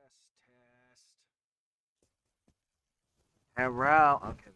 Test. Hello. Okay.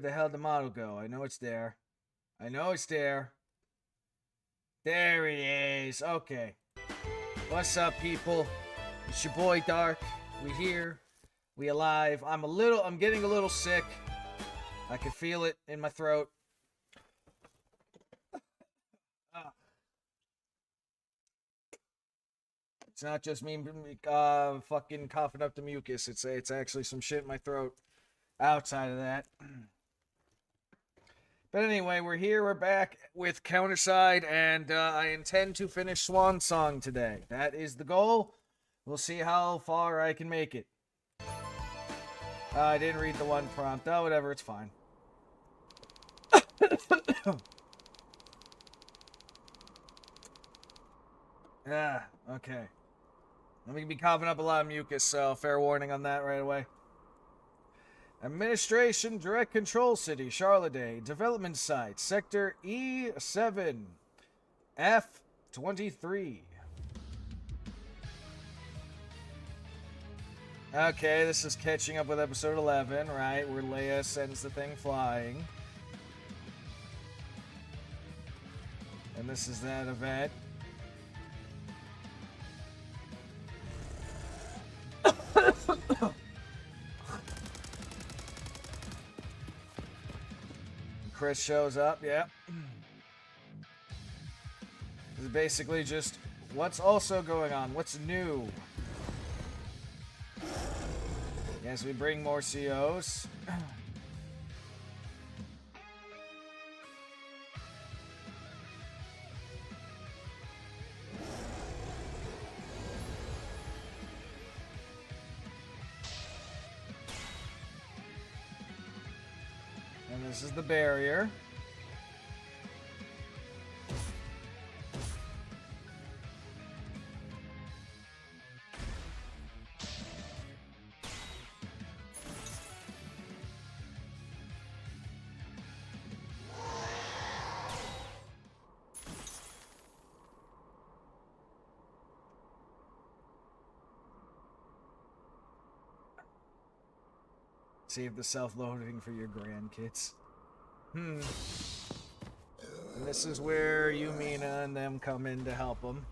Where'd the hell did the model go? I know it's there. I know it's there. There it is. Okay. What's up, people? It's your boy Dark. We here. We alive. I'm getting a little sick. I can feel it in my throat. It's not just me fucking coughing up the mucus. It's actually some shit in my throat outside of that. But anyway, we're here. We're back with Counterside, and I intend to finish Swan Song today. That is the goal. We'll see how far I can make it. I didn't read the one prompt. Oh, whatever. It's fine. Okay. I'm going to be coughing up a lot of mucus, so fair warning on that right away. Administration, Direct Control City, Charlotte, Development Site, Sector E7, F23. Okay, this is catching up with episode 11, right, where Leia sends the thing flying. And this is that event. Chris shows up, yeah. This is basically just what's also going on, what's new. Yes, we bring more COs. And this is the barrier. Save the self-loading for your grandkids. And this is where Yumina and them come in to help them.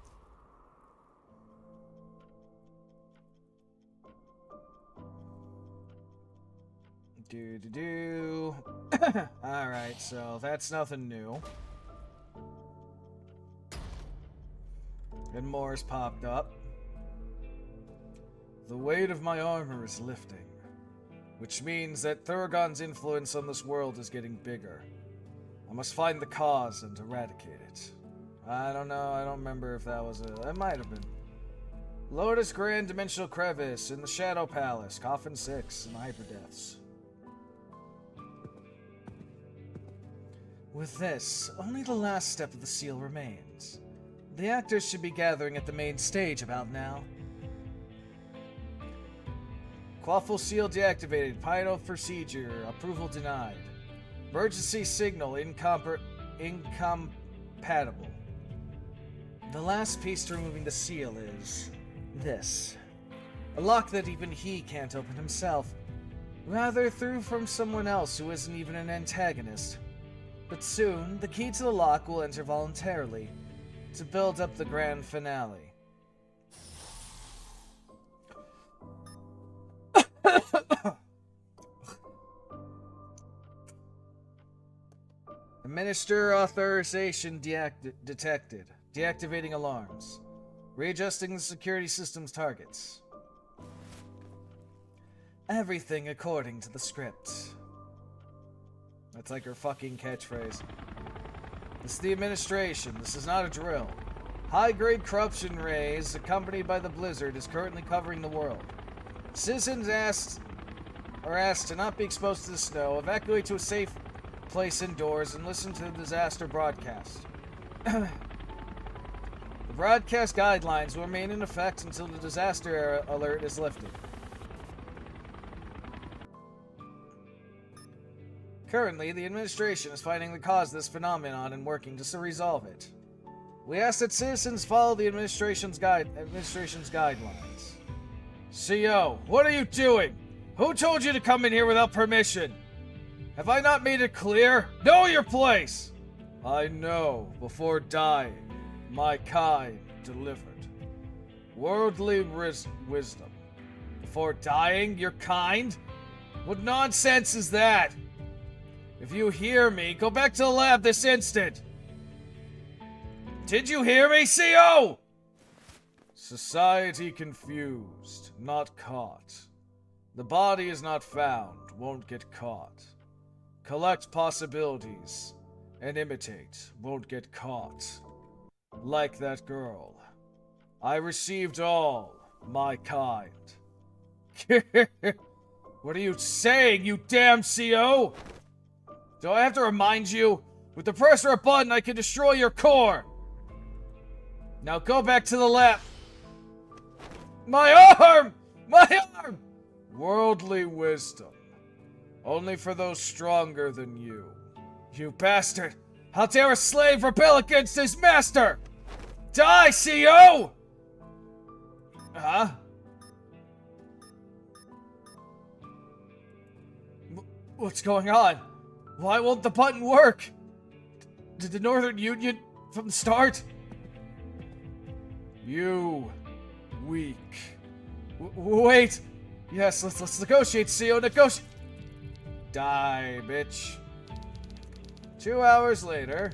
Alright, so that's nothing new. And more's popped up. The weight of my armor is lifting, which means that Thuragon's influence on this world is getting bigger. I must find the cause and eradicate it. I don't know, I don't remember if that was it might have been. Lotus Grand Dimensional Crevice in the Shadow Palace, Coffin 6, and Hyperdeaths. With this, only the last step of the seal remains. The actors should be gathering at the main stage about now. Quaffle seal deactivated. Pyro procedure. Approval denied. Emergency signal incompatible. The last piece to removing the seal is this. A lock that even he can't open himself. Rather through from someone else who isn't even an antagonist. But soon, the key to the lock will enter voluntarily to build up the grand finale. Administer authorization detected. Deactivating alarms. Readjusting the security system's targets. Everything according to the script. That's like her fucking catchphrase. This is the administration. This is not a drill. High-grade corruption rays, accompanied by the blizzard, is currently covering the world. Citizens are asked to not be exposed to the snow, evacuate to a safe place indoors, and listen to the disaster broadcast. The broadcast guidelines will remain in effect until the disaster alert is lifted. Currently, the administration is finding the cause of this phenomenon and working to resolve it. We ask that citizens follow the administration's guidelines. CO, what are you doing? Who told you to come in here without permission? Have I not made it clear? Know your place! I know, before dying, my kind delivered. Worldly wisdom. Before dying, your kind? What nonsense is that? If you hear me, go back to the lab this instant! Did you hear me, CO? Society confused, not caught. The body is not found, won't get caught. Collect possibilities and imitate, won't get caught. Like that girl. I received all, my kind. What are you saying, you damn CO? Do I have to remind you? With the pressure of a button, I can destroy your core! Now go back to the lab. My arm! My arm! Worldly wisdom. Only for those stronger than you. You bastard! How dare a slave rebel against his master! Die, CO! Huh? What's going on? Why won't the button work? Did the Northern Union from the start? You weak. Wait. Yes, let's negotiate, CO. Negotiate. Die, bitch. 2 hours later.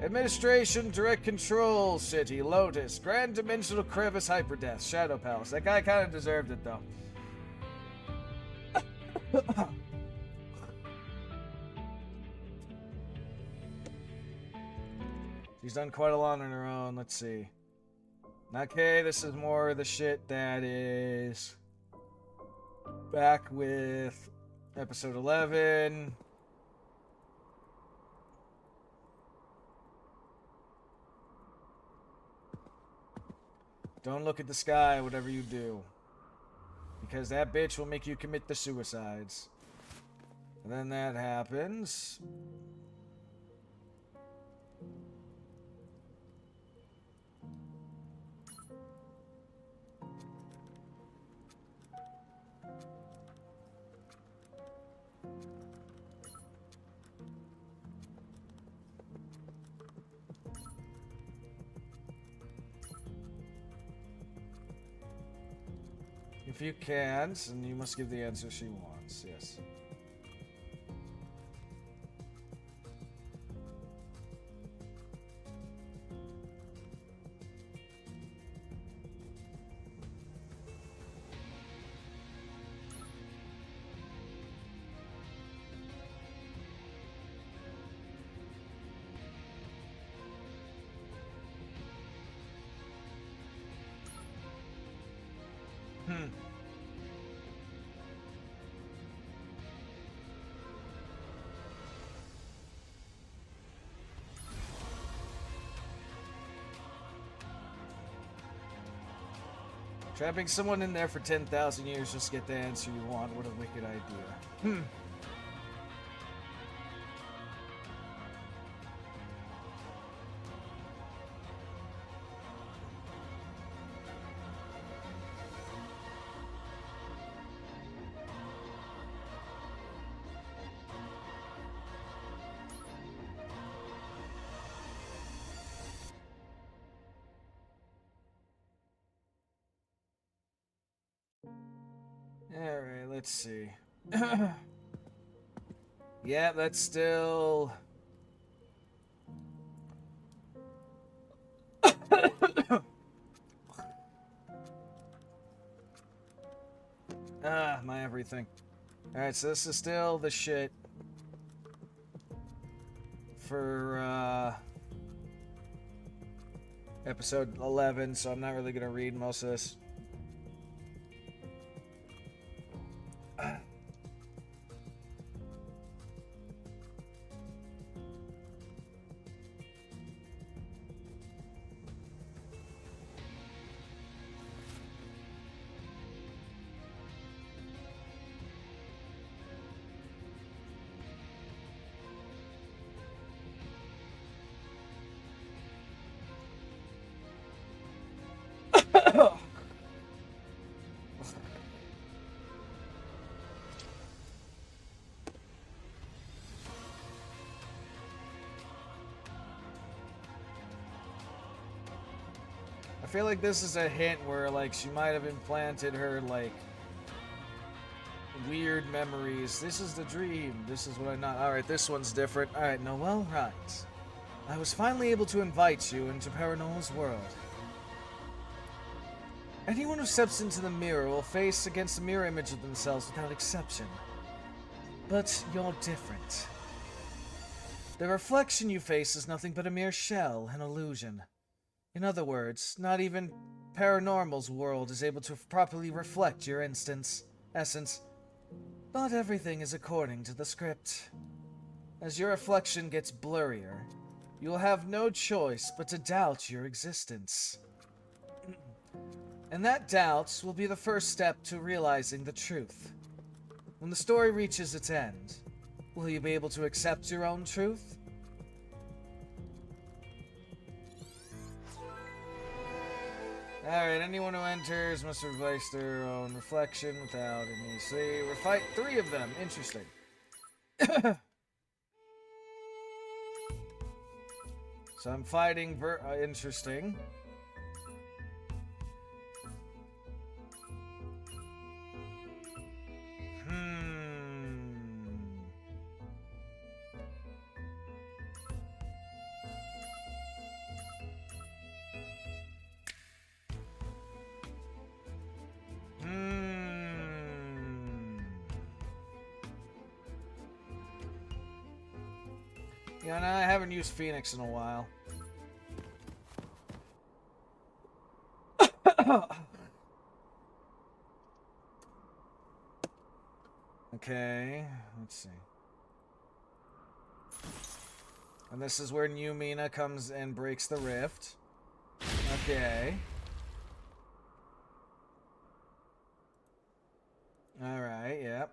Administration, Direct Control City, Lotus, Grand Dimensional Crevice, Hyperdeath, Shadow Palace. That guy kind of deserved it, though. She's done quite a lot on her own. Let's see. Okay, this is more of the shit that is back with episode 11. Don't look at the sky, whatever you do. Because that bitch will make you commit the suicides. And then that happens. If you can't, then you must give the answer she wants, yes. Trapping someone in there for 10,000 years just to get the answer you want. What a wicked idea. Alright, let's see. Yeah, that's still... my everything. Alright, so this is still the shit for, episode 11, so I'm not really gonna read most of this. feel like this is a hint where, like, she might have implanted her, like, weird memories. This is the dream. This is what I'm not. Alright, this one's different. Alright, Noelle writes, I was finally able to invite you into Paranormal's world. Anyone who steps into the mirror will face against a mirror image of themselves without exception. But you're different. The reflection you face is nothing but a mere shell, an illusion. In other words, not even Paranormal's world is able to properly reflect your essence. But everything is according to the script. As your reflection gets blurrier, you'll have no choice but to doubt your existence. And that doubt will be the first step to realizing the truth. When the story reaches its end, will you be able to accept your own truth? Alright, anyone who enters must replace their own reflection without any... See, we'll fight 3 of them. Interesting. So I'm fighting interesting. Yeah, no, I haven't used Phoenix in a while. Okay, let's see. And this is where New Mina comes and breaks the rift. Okay. Alright, yep.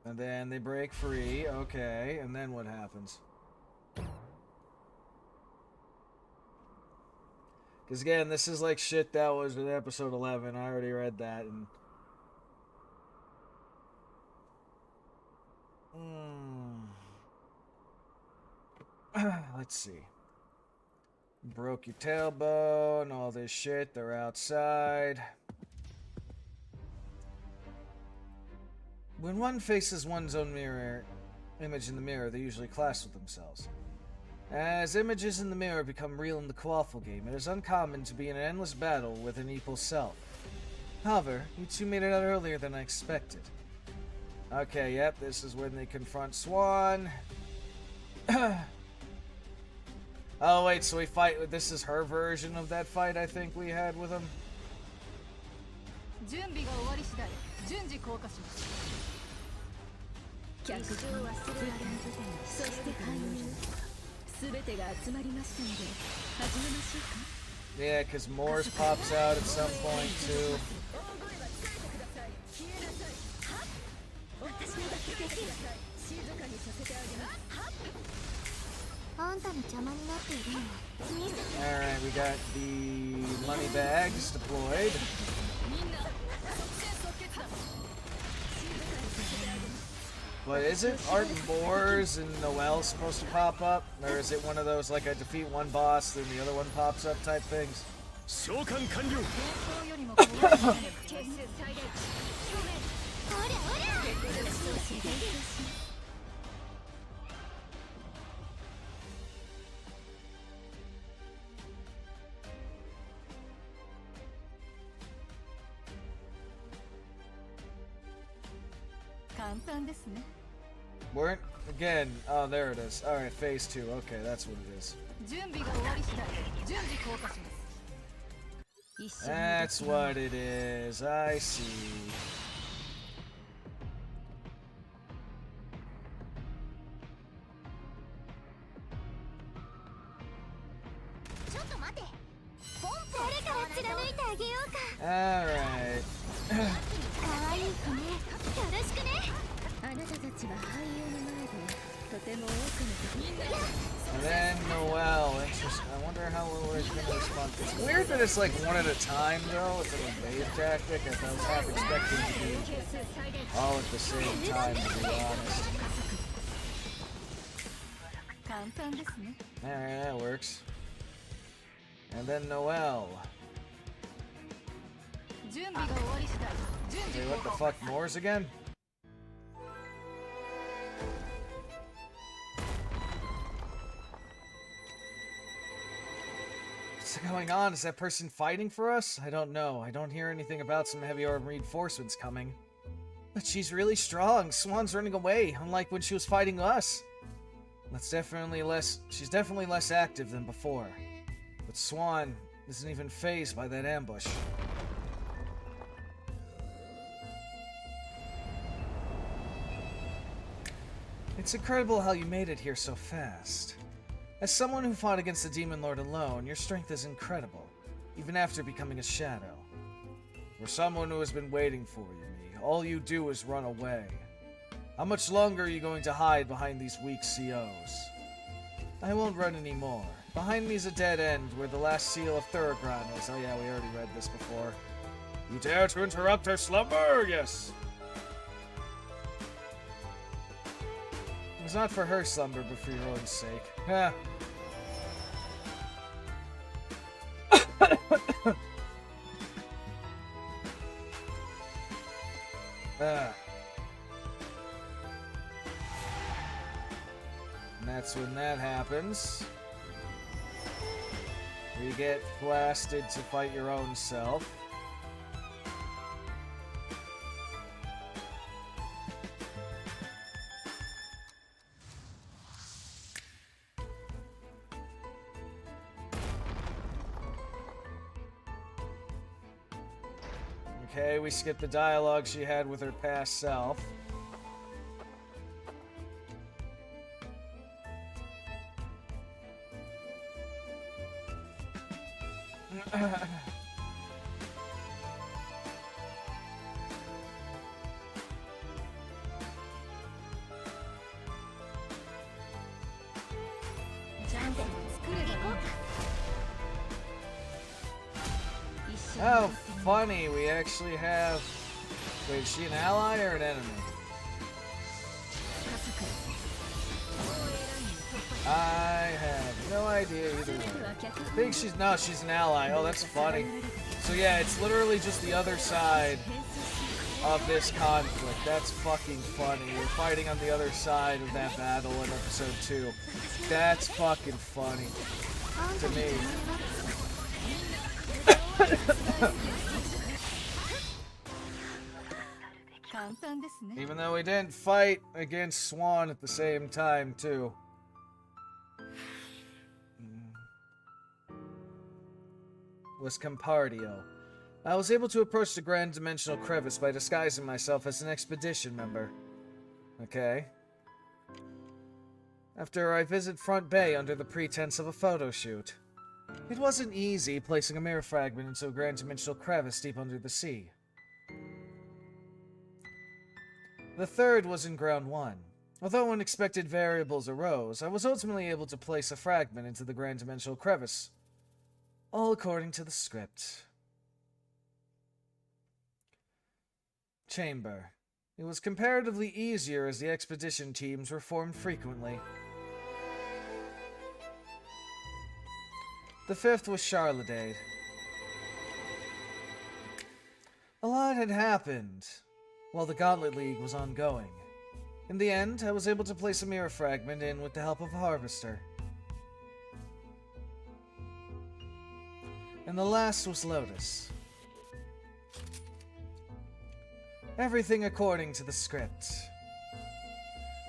And then they break free, okay, and then what happens? Because again, this is like shit that was in episode 11, I already read that, and... Let's see. Broke your tailbone, all this shit, they're outside. When one faces one's own image in the mirror, they usually clash with themselves. As images in the mirror become real in the Quaffle game, it is uncommon to be in an endless battle with an equal self. However, you two made it out earlier than I expected. Okay, yep, this is when they confront Swan. Oh wait, so we fight, this is her version of that fight I think we had with him? Yeah, because Morse pops out at some point too. Alright, we got the money bags deployed. But is it Art Moors and Noelle supposed to pop up? Or is it one of those, like I defeat one boss, then the other one pops up type things? Weren't again. Oh, there it is. All right, phase 2. Okay, that's what it is. That's what it is. I see. All right. And then Noelle, interesting. I wonder how we're going to respond. It's weird that it's like one at a time, though. It's like a wave tactic. I was half expecting to be all at the same time, to be honest. Alright, that works. And then Noel. Wait, what the fuck? Moors again? What's going on? Is that person fighting for us? I don't know. I don't hear anything about some heavy armed reinforcements coming. But she's really strong. Swan's running away, unlike when she was fighting us. She's definitely less active than before. But Swan isn't even fazed by that ambush. It's incredible how you made it here so fast. As someone who fought against the Demon Lord alone, your strength is incredible, even after becoming a shadow. For someone who has been waiting for you, all you do is run away. How much longer are you going to hide behind these weak COs? I won't run anymore. Behind me is a dead end where the last seal of Thurgran is. Oh yeah, we already read this before. You dare to interrupt her slumber? Yes. It was not for her slumber, but for your own sake. Ha! And that's when that happens. You get blasted to fight your own self. Okay, we skipped the dialogue she had with her past self. How funny, we actually have... Wait, is she an ally or an enemy? I have no idea either way. I think she's an ally. Oh, that's funny. So yeah, it's literally just the other side of this conflict. That's fucking funny. We're fighting on the other side of that battle in episode 2. That's fucking funny. To me. Even though we didn't fight against Swan at the same time, too. Was Compardio. I was able to approach the Grand Dimensional Crevice by disguising myself as an expedition member. Okay. After I visit Front Bay under the pretense of a photo shoot. It wasn't easy placing a mirror fragment into a Grand Dimensional Crevice deep under the sea. The third was in Ground 1. Although unexpected variables arose, I was ultimately able to place a fragment into the Grand Dimensional Crevice. All according to the script. Chamber. It was comparatively easier as the expedition teams were formed frequently. The fifth was Charladade. A lot had happened while the Gauntlet League was ongoing. In the end, I was able to place a mirror fragment in with the help of a harvester. And the last was Lotus. Everything according to the script.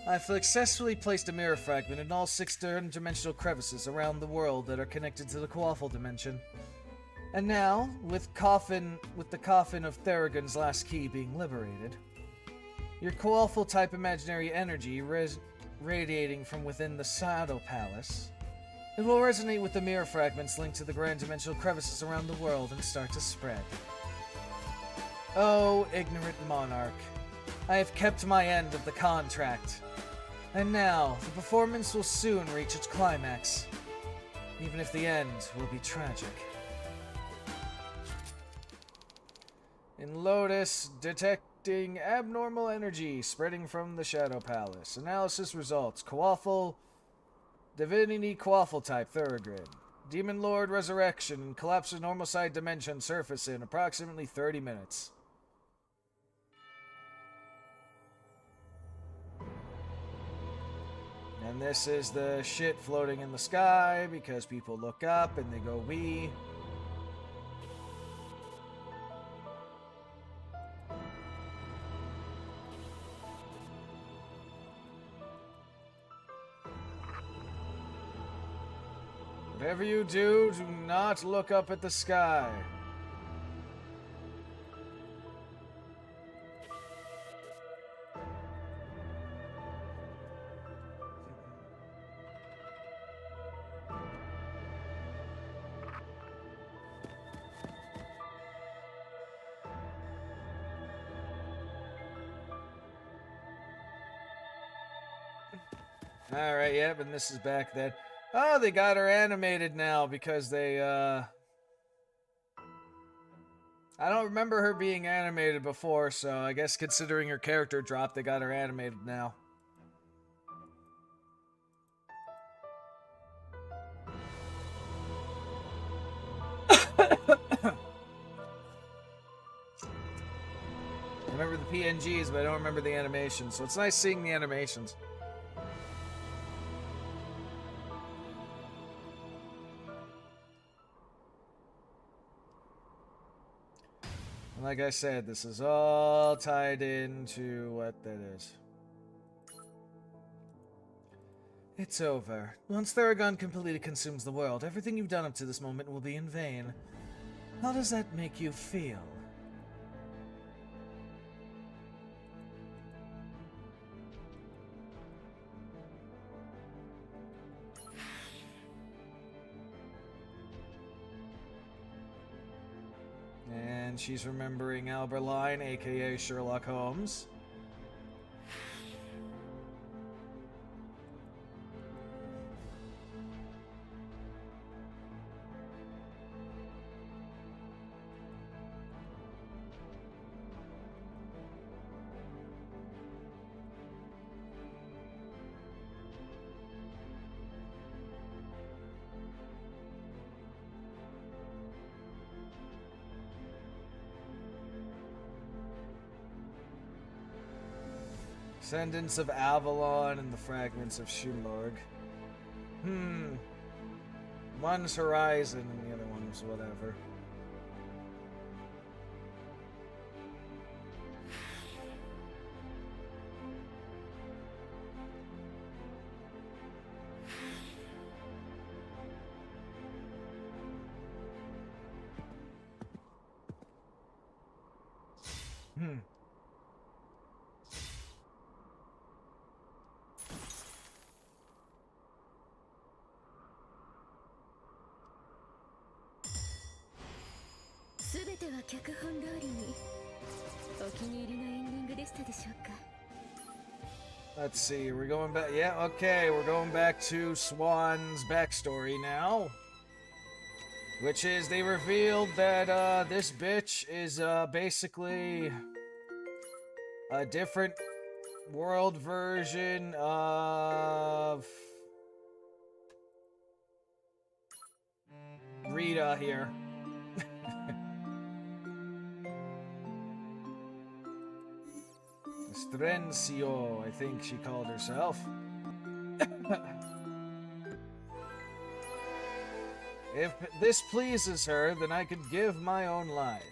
I've successfully placed a mirror fragment in all 6 dimensional crevices around the world that are connected to the Quaffle dimension. And now, with the coffin of Theragon's last key being liberated, your Quaffle-type imaginary energy radiating from within the Shadow Palace, it will resonate with the mirror fragments linked to the grand dimensional crevices around the world and start to spread. Oh, ignorant monarch. I have kept my end of the contract. And now, the performance will soon reach its climax. Even if the end will be tragic. In Lotus, detecting abnormal energy spreading from the Shadow Palace. Analysis results. Quaffle, Divinity Quaffle type, Thurgrid. Demon Lord Resurrection and Collapse of Normal Side Dimension surface in approximately 30 minutes. And this is the shit floating in the sky because people look up and they go, wee. Whatever you do, do not look up at the sky. Alright, yep, and this is back then. Oh, they got her animated now because they, I don't remember her being animated before, so I guess considering her character dropped, they got her animated now. I remember the PNGs, but I don't remember the animations, so it's nice seeing the animations. Like I said, this is all tied into what that is. It's over. Once Theragon completely consumes the world, everything you've done up to this moment will be in vain. How does that make you feel? And she's remembering Alberline, aka Sherlock Holmes. Descendants of Avalon and the fragments of Shumorg. One's Horizon and the other one's whatever. Let's see, we're going back. Yeah, okay, we're going back to Swan's backstory now. Which is, they revealed that this bitch is basically a different world version of Rita here. Strencio, I think she called herself. If this pleases her, then I could give my own life.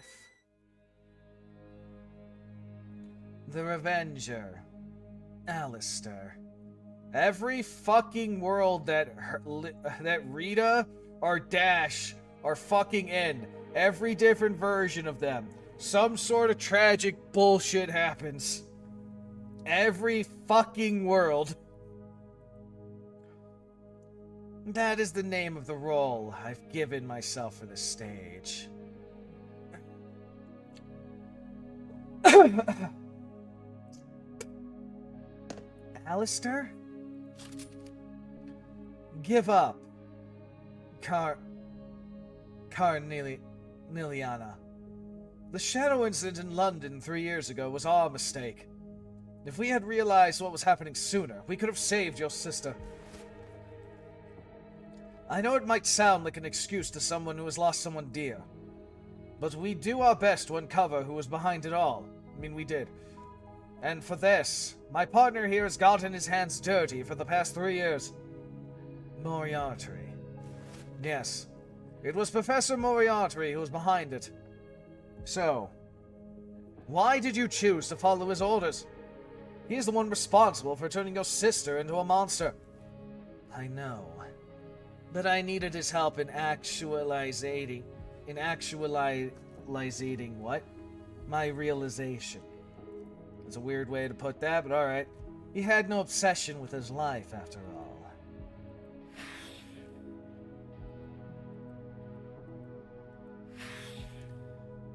The Revenger. Alistair. Every fucking world that Rita or Dash are fucking in, every different version of them, some sort of tragic bullshit happens. Every fucking world. That is the name of the role I've given myself for this stage. Alistair? Give up. Niliana. The Shadow incident in London 3 years ago was our mistake. If we had realized what was happening sooner, we could have saved your sister. I know it might sound like an excuse to someone who has lost someone dear, but we do our best to uncover who was behind it all. I mean, we did. And for this, my partner here has gotten his hands dirty for the past 3 years. Moriarty. Yes, it was Professor Moriarty who was behind it. So, why did you choose to follow his orders? He is the one responsible for turning your sister into a monster. I know, but I needed his help in actualizing what? My realization. It's a weird way to put that, but alright. He had no obsession with his life, after all.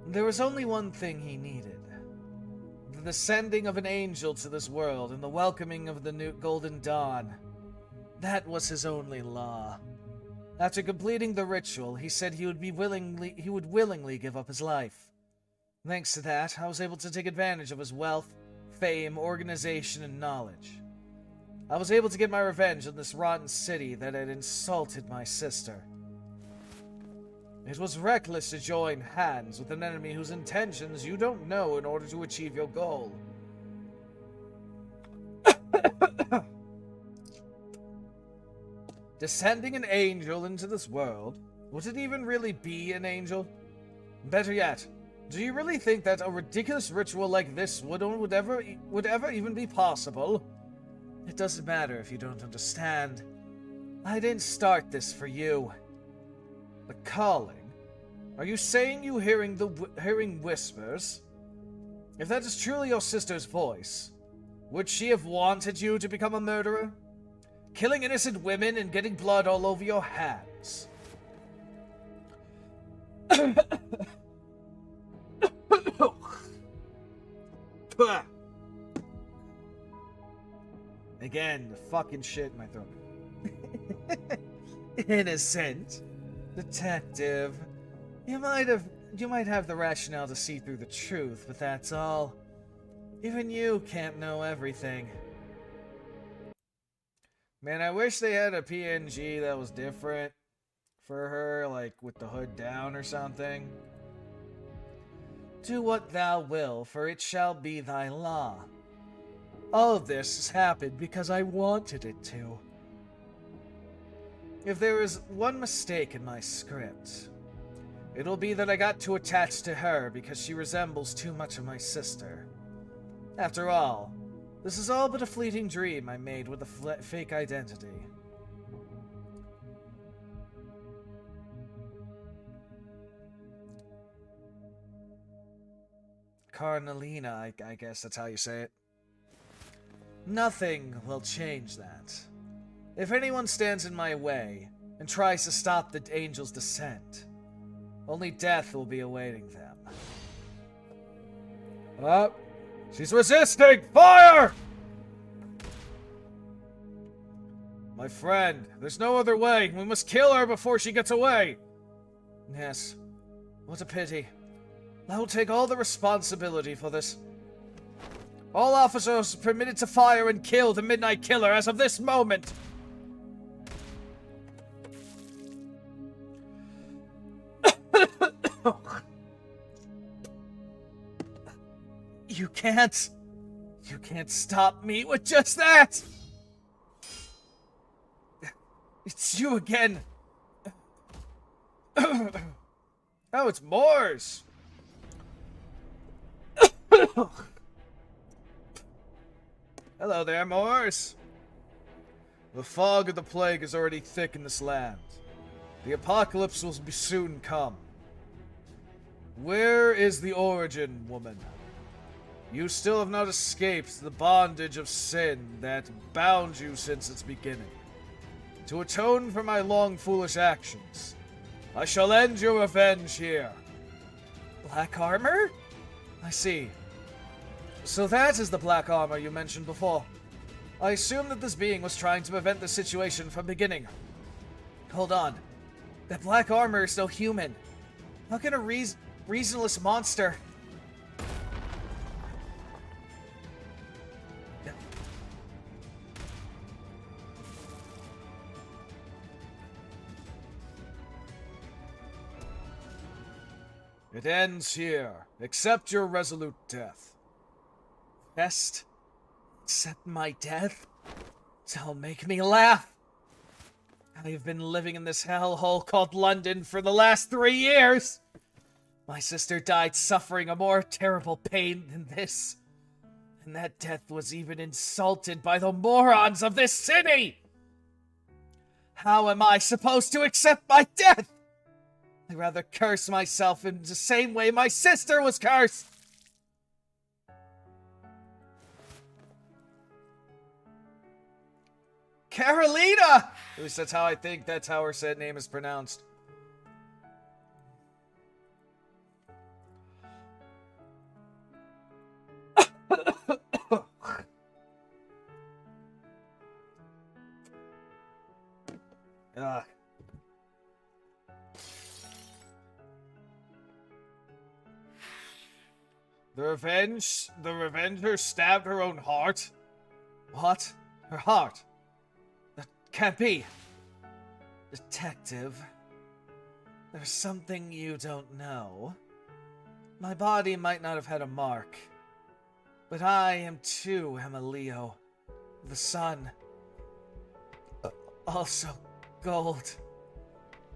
There was only one thing he needed. The sending of an angel to this world and the welcoming of the new golden dawn. That was his only law. After completing the ritual, he said he would willingly give up his life. Thanks to that, I was able to take advantage of his wealth, fame, organization, and knowledge. I was able to get my revenge on this rotten city that had insulted my sister. It was reckless to join hands with an enemy whose intentions you don't know in order to achieve your goal. Descending an angel into this world? Would it even really be an angel? Better yet, do you really think that a ridiculous ritual like this would ever even be possible? It doesn't matter if you don't understand. I didn't start this for you. The calling? Are you saying you hearing whispers? If that is truly your sister's voice, would she have wanted you to become a murderer? Killing innocent women and getting blood all over your hands. Again, the fucking shit in my throat. Innocent. Detective. You might have the rationale to see through the truth, but that's all. Even you can't know everything. Man, I wish they had a PNG that was different for her, like with the hood down or something. Do what thou will, for it shall be thy law. All of this has happened because I wanted it to. If there is one mistake in my script, it'll be that I got too attached to her because she resembles too much of my sister. After all, this is all but a fleeting dream I made with a fake identity. Carnalina, I guess that's how you say it. Nothing will change that. If anyone stands in my way and tries to stop the angel's descent, only death will be awaiting them. Oh, she's resisting! Fire! My friend, there's no other way. We must kill her before she gets away. Yes, what a pity. I will take all the responsibility for this. All officers permitted to fire and kill the Midnight Killer as of this moment. You can't stop me with just that. It's you again. Oh, it's Moors. Hello there, Moors. The fog of the plague is already thick in this land. The apocalypse will soon come. Where is the origin, woman? You still have not escaped the bondage of sin that bound you since its beginning. To atone for my long foolish actions, I shall end your revenge here. Black armor? I see. So that is the black armor you mentioned before. I assume that this being was trying to prevent the situation from beginning. Hold on. That black armor is no human. How can a reasonless monster... It ends here. Accept your resolute death. Best accept my death? Don't make me laugh. I have been living in this hellhole called London for the last 3 years. My sister died suffering a more terrible pain than this. And that death was even insulted by the morons of this city! How am I supposed to accept my death? I'd rather curse myself in the same way my sister was cursed! Carolina! At least that's how I think that's how her said name is pronounced. Ugh. The Revenger stabbed her own heart? What? Her heart? That can't be. Detective, there's something you don't know. My body might not have had a mark, but I am too am a Leo, the sun. Also, gold.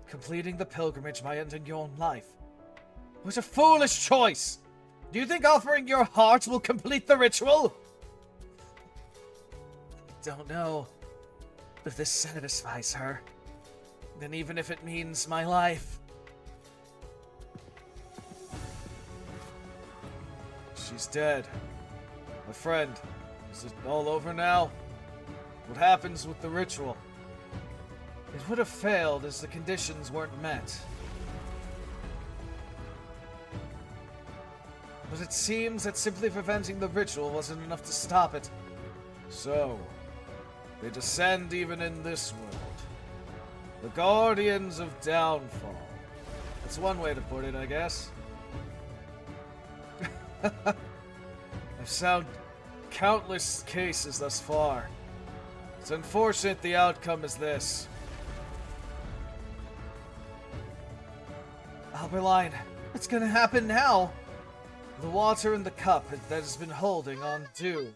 Completing the pilgrimage by ending your own life was a foolish choice. Do you think offering your heart will complete the ritual? I don't know if this satisfies her. Then even if it means my life. She's dead. My friend, is it all over now? What happens with the ritual? It would have failed as the conditions weren't met. But it seems that simply preventing the ritual wasn't enough to stop it. So, they descend even in this world. The Guardians of Downfall. That's one way to put it, I guess. I've found countless cases thus far. It's unfortunate the outcome is this. Alberline, what's gonna happen now? The water in the cup that has been holding on to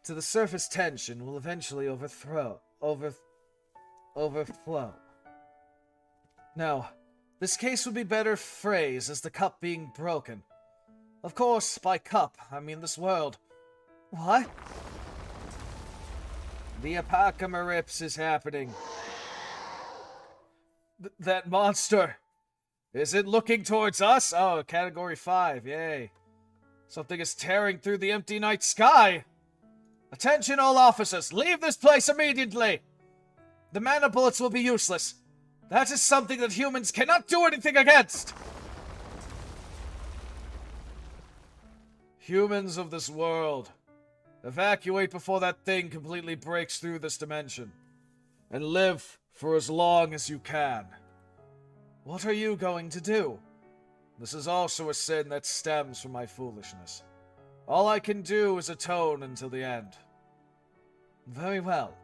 the surface tension will eventually overflow. No, this case would be better phrased as the cup being broken. Of course, by cup, I mean this world. What? The apocalypse is happening. That monster! Is it looking towards us? Oh, category 5, yay. Something is tearing through the empty night sky! Attention all officers, leave this place immediately! The mana bullets will be useless. That is something that humans cannot do anything against! Humans of this world, evacuate before that thing completely breaks through this dimension. And live for as long as you can. What are you going to do? This is also a sin that stems from my foolishness. All I can do is atone until the end. Very well.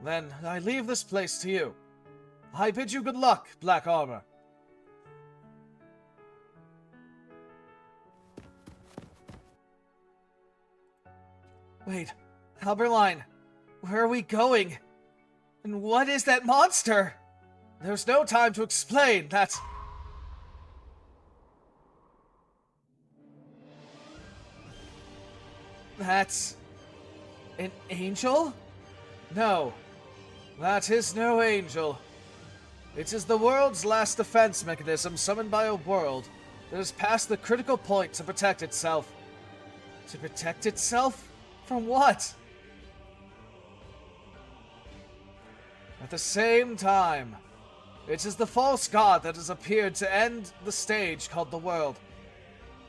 Then I leave this place to you. I bid you good luck, Black Armor. Wait, Alberline, where are we going? And what is that monster? There's no time to explain, That's an angel? No, that is no angel. It is the world's last defense mechanism summoned by a world that has passed the critical point to protect itself. To protect itself? From what? At the same time, it is the false god that has appeared to end the stage called the world.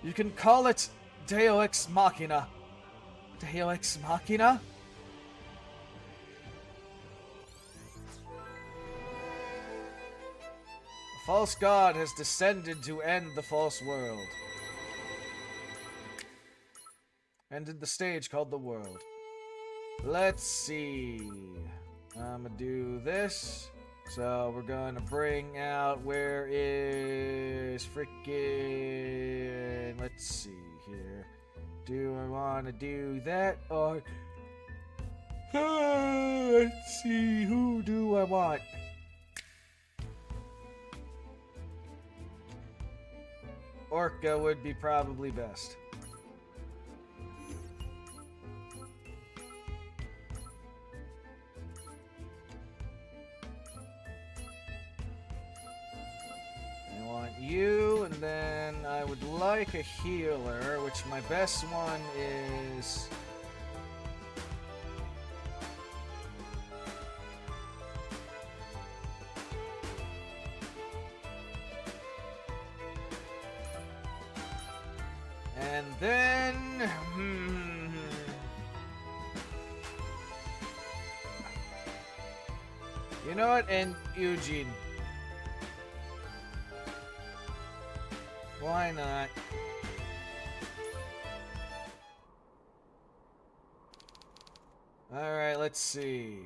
You can call it Deo Ex Machina. Deo Ex Machina? The false god has descended to end the false world. Ended the stage called the world. Let's see. I'm gonna do this. So we're gonna bring out, where is is freaking... Let's see here. Do I want to do that or... let's see, who do I want? Orca would be probably best. I want you, and then I would like a healer, which my best one is... And then... You know what? And Eugene. Why not? Alright, let's see.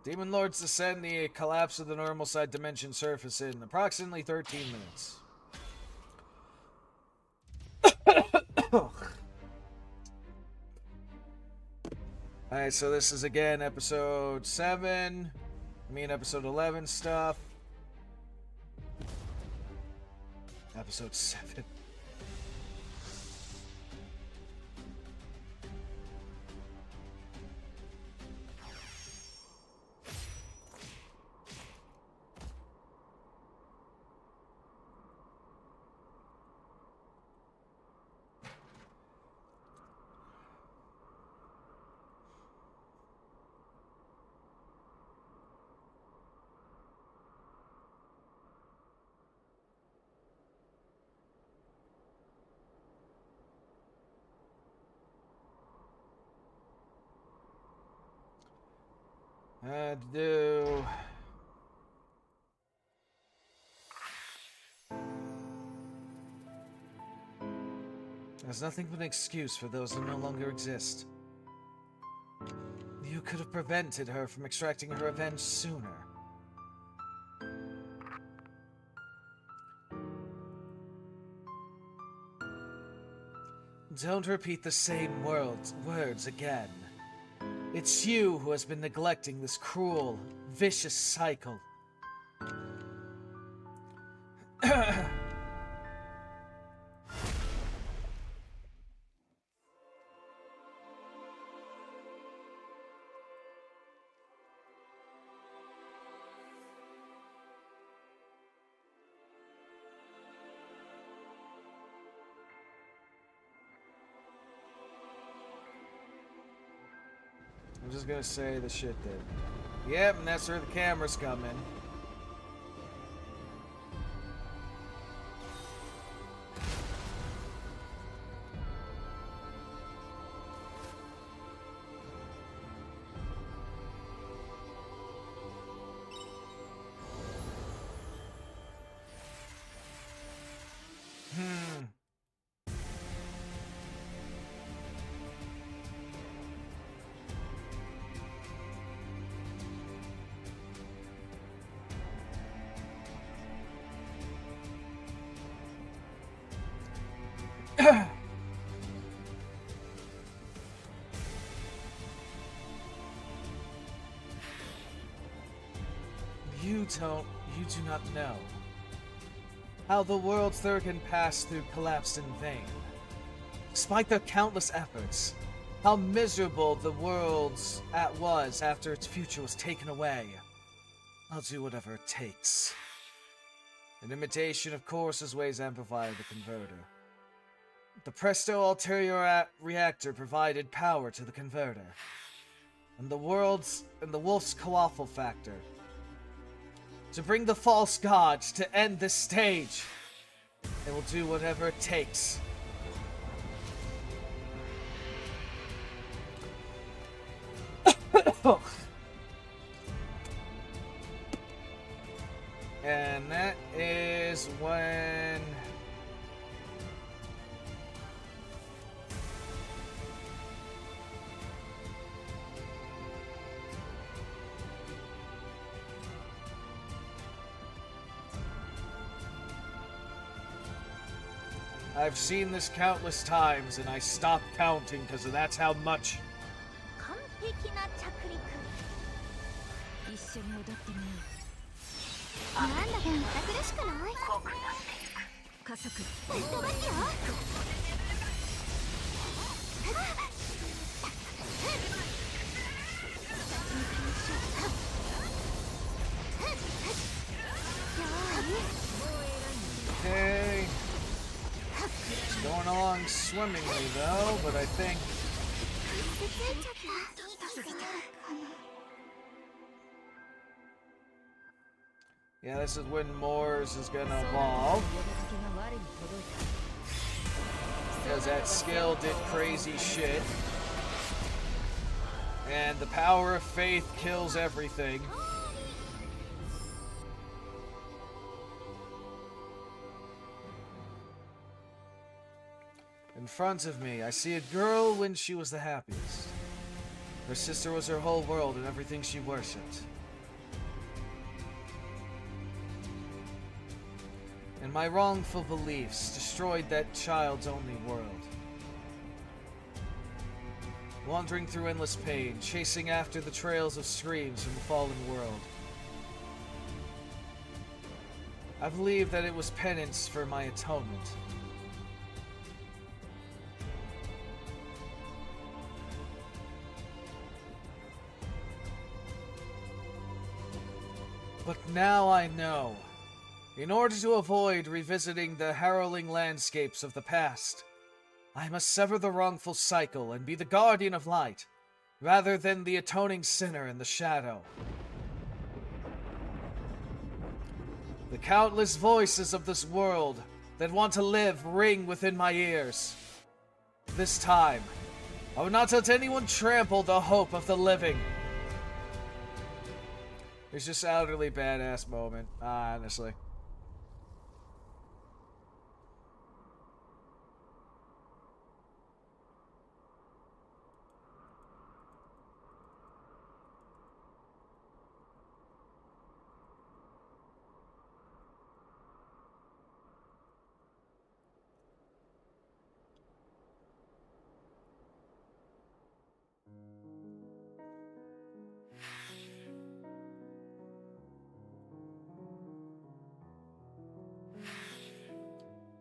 Demon Lords descend the collapse of the normal side dimension surface in approximately 13 minutes. Alright, so this is again episode 7. I mean episode 11 stuff. Episode 7. Do... There's nothing but an excuse for those who no longer exist. You could have prevented her from extracting her revenge sooner. Don't repeat the same words again. It's you who has been neglecting this cruel, vicious cycle. I'm just gonna say the shit did. Yep, and that's where the cameras come in. You do not know how the world's Thurgan passed through collapsed in vain. Despite their countless efforts, how miserable the world's was after its future was taken away. I'll do whatever it takes. An imitation of Chorus's ways amplified the converter. The Presto Ulterior reactor provided power to the converter. And the Wolf's Colossal factor. To bring the false gods to end this stage. They will do whatever it takes. And that is when... I've seen this countless times, and I stopped counting because that's how much. 完璧な着陸。一緒に踊ってみよう。なんだか堅苦しくない？加速。ぶっ飛ばすよ。Okay. It's going along swimmingly though, but I think yeah, this is when Moore's is gonna evolve. Because that skill did crazy shit. And the power of faith kills everything. In front of me, I see a girl when she was the happiest. Her sister was her whole world and everything she worshipped. And my wrongful beliefs destroyed that child's only world. Wandering through endless pain, chasing after the trails of screams from the fallen world. I believe that it was penance for my atonement. But now I know. In order to avoid revisiting the harrowing landscapes of the past, I must sever the wrongful cycle and be the guardian of light, rather than the atoning sinner in the shadow. The countless voices of this world that want to live ring within my ears. This time, I will not let anyone trample the hope of the living. It's just an utterly badass moment, honestly.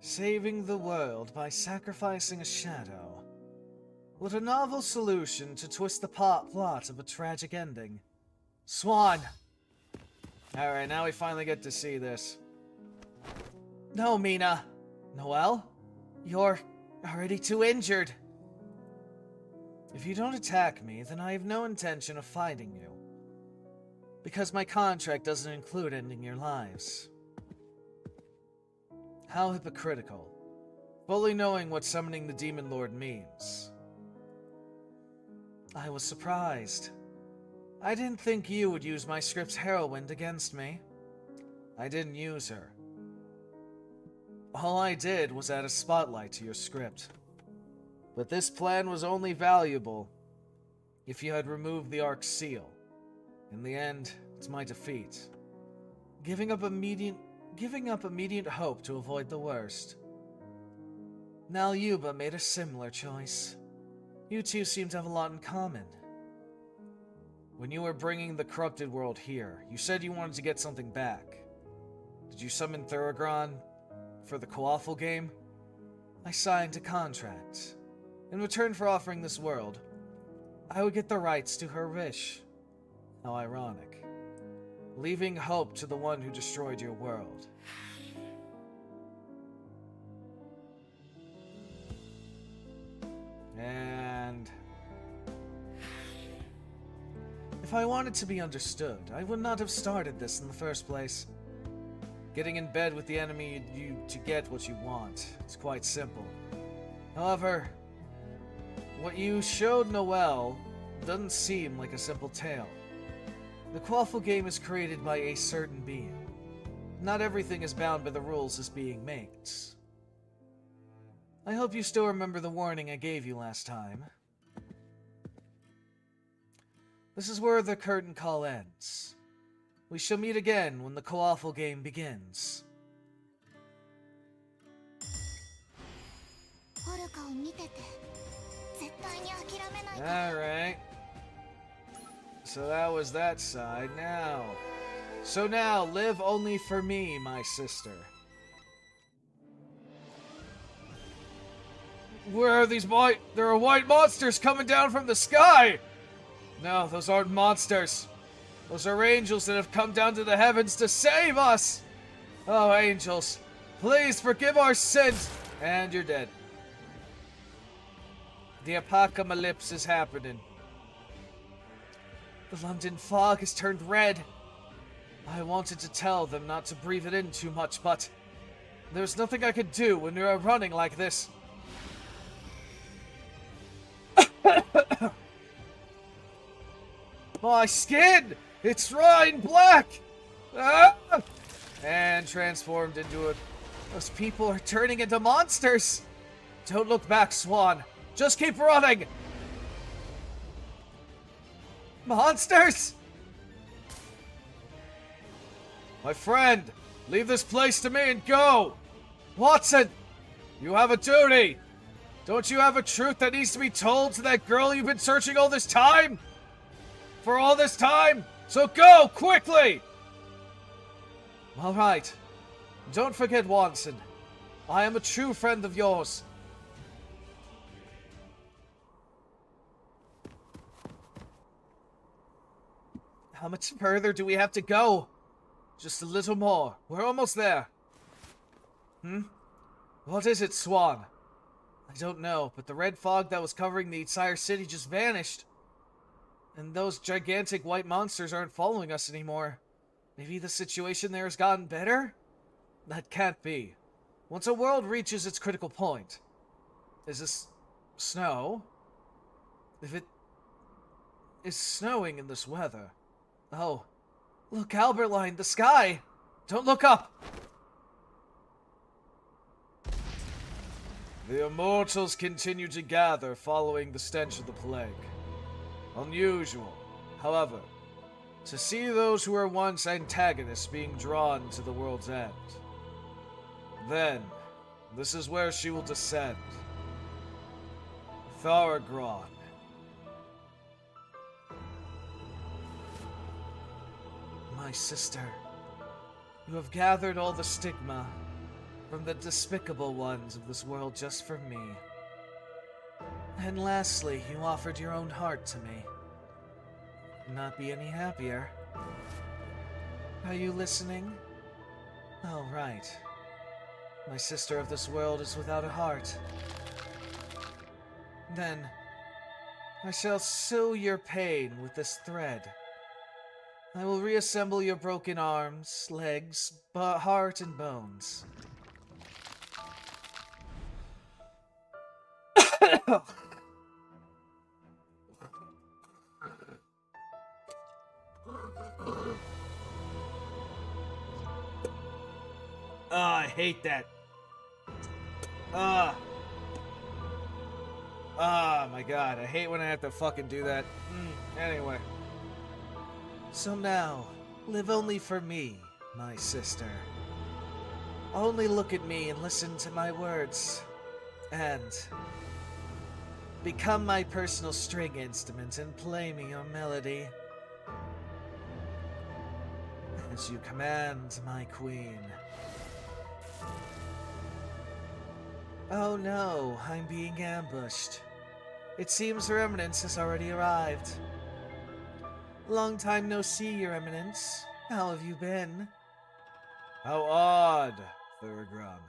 Saving the world by sacrificing a shadow. What a novel solution to twist the plot of a tragic ending. Swan! Alright, now we finally get to see this. No, Mina. Noelle? You're already too injured. If you don't attack me, then I have no intention of fighting you. Because my contract doesn't include ending your lives. How hypocritical. Fully knowing what summoning the Demon Lord means. I was surprised. I didn't think you would use my script's heroine against me. I didn't use her. All I did was add a spotlight to your script. But this plan was only valuable if you had removed the Ark's seal. In the end, it's my defeat. Giving up immediate hope to avoid the worst. Now Yuba made a similar choice. You two seem to have a lot in common. When you were bringing the corrupted world here, you said you wanted to get something back. Did you summon Thuragron for the Coaffle game? I signed a contract. In return for offering this world, I would get the rights to her wish. How ironic. Leaving hope to the one who destroyed your world. And if I wanted to be understood, I would not have started this in the first place. Getting in bed with the enemy to get what you want. It's quite simple. However, what you showed Noelle doesn't seem like a simple tale. The Quaffle game is created by a certain being. Not everything is bound by the rules as being mates. I hope you still remember the warning I gave you last time. This is where the curtain call ends. We shall meet again when the Quaffle game begins. ホルカを見てて絶対に諦めないから。 Alright. So that was that side. So now, live only for me, my sister. Where are these there are white monsters coming down from the sky! No, those aren't monsters. Those are angels that have come down to the heavens to save us! Oh, angels, please forgive our sins! And you're dead. The apocalypse is happening. The London fog has turned red. I wanted to tell them not to breathe it in too much, but there's nothing I could do when you're running like this. My skin! It's Rhine black! Ah! And transformed into a... Those people are turning into monsters! Don't look back, Swan. Just keep running! Monsters! My friend, leave this place to me and go! Watson, you have a duty! Don't you have a truth that needs to be told to that girl you've been searching all this time? For all this time? So go, quickly! Alright. Don't forget, Watson. I am a true friend of yours. How much further do we have to go? Just a little more. We're almost there. What is it, Swan? I don't know, but the red fog that was covering the entire city just vanished. And those gigantic white monsters aren't following us anymore. Maybe the situation there has gotten better? That can't be. Once a world reaches its critical point... Is this... snow? If it... is snowing in this weather... Oh. Look, Albertline, the sky! Don't look up! The immortals continue to gather following the stench of the plague. Unusual, however, to see those who were once antagonists being drawn to the world's end. Then, this is where she will descend. Tharagron. My sister, you have gathered all the stigma from the despicable ones of this world just for me. And lastly, you offered your own heart to me. Not be any happier. Are you listening? Oh, right. My sister of this world is without a heart. Then, I shall sew your pain with this thread. I will reassemble your broken arms, legs, heart, and bones. I hate that. Oh my god, I hate when I have to fucking do that. Anyway. So now, live only for me, my sister. Only look at me and listen to my words. And become my personal string instrument and play me your melody. As you command, my queen. Oh no, I'm being ambushed. It seems Your Eminence has already arrived. Long time no see, Your Eminence. How have you been? How odd, Thurigron.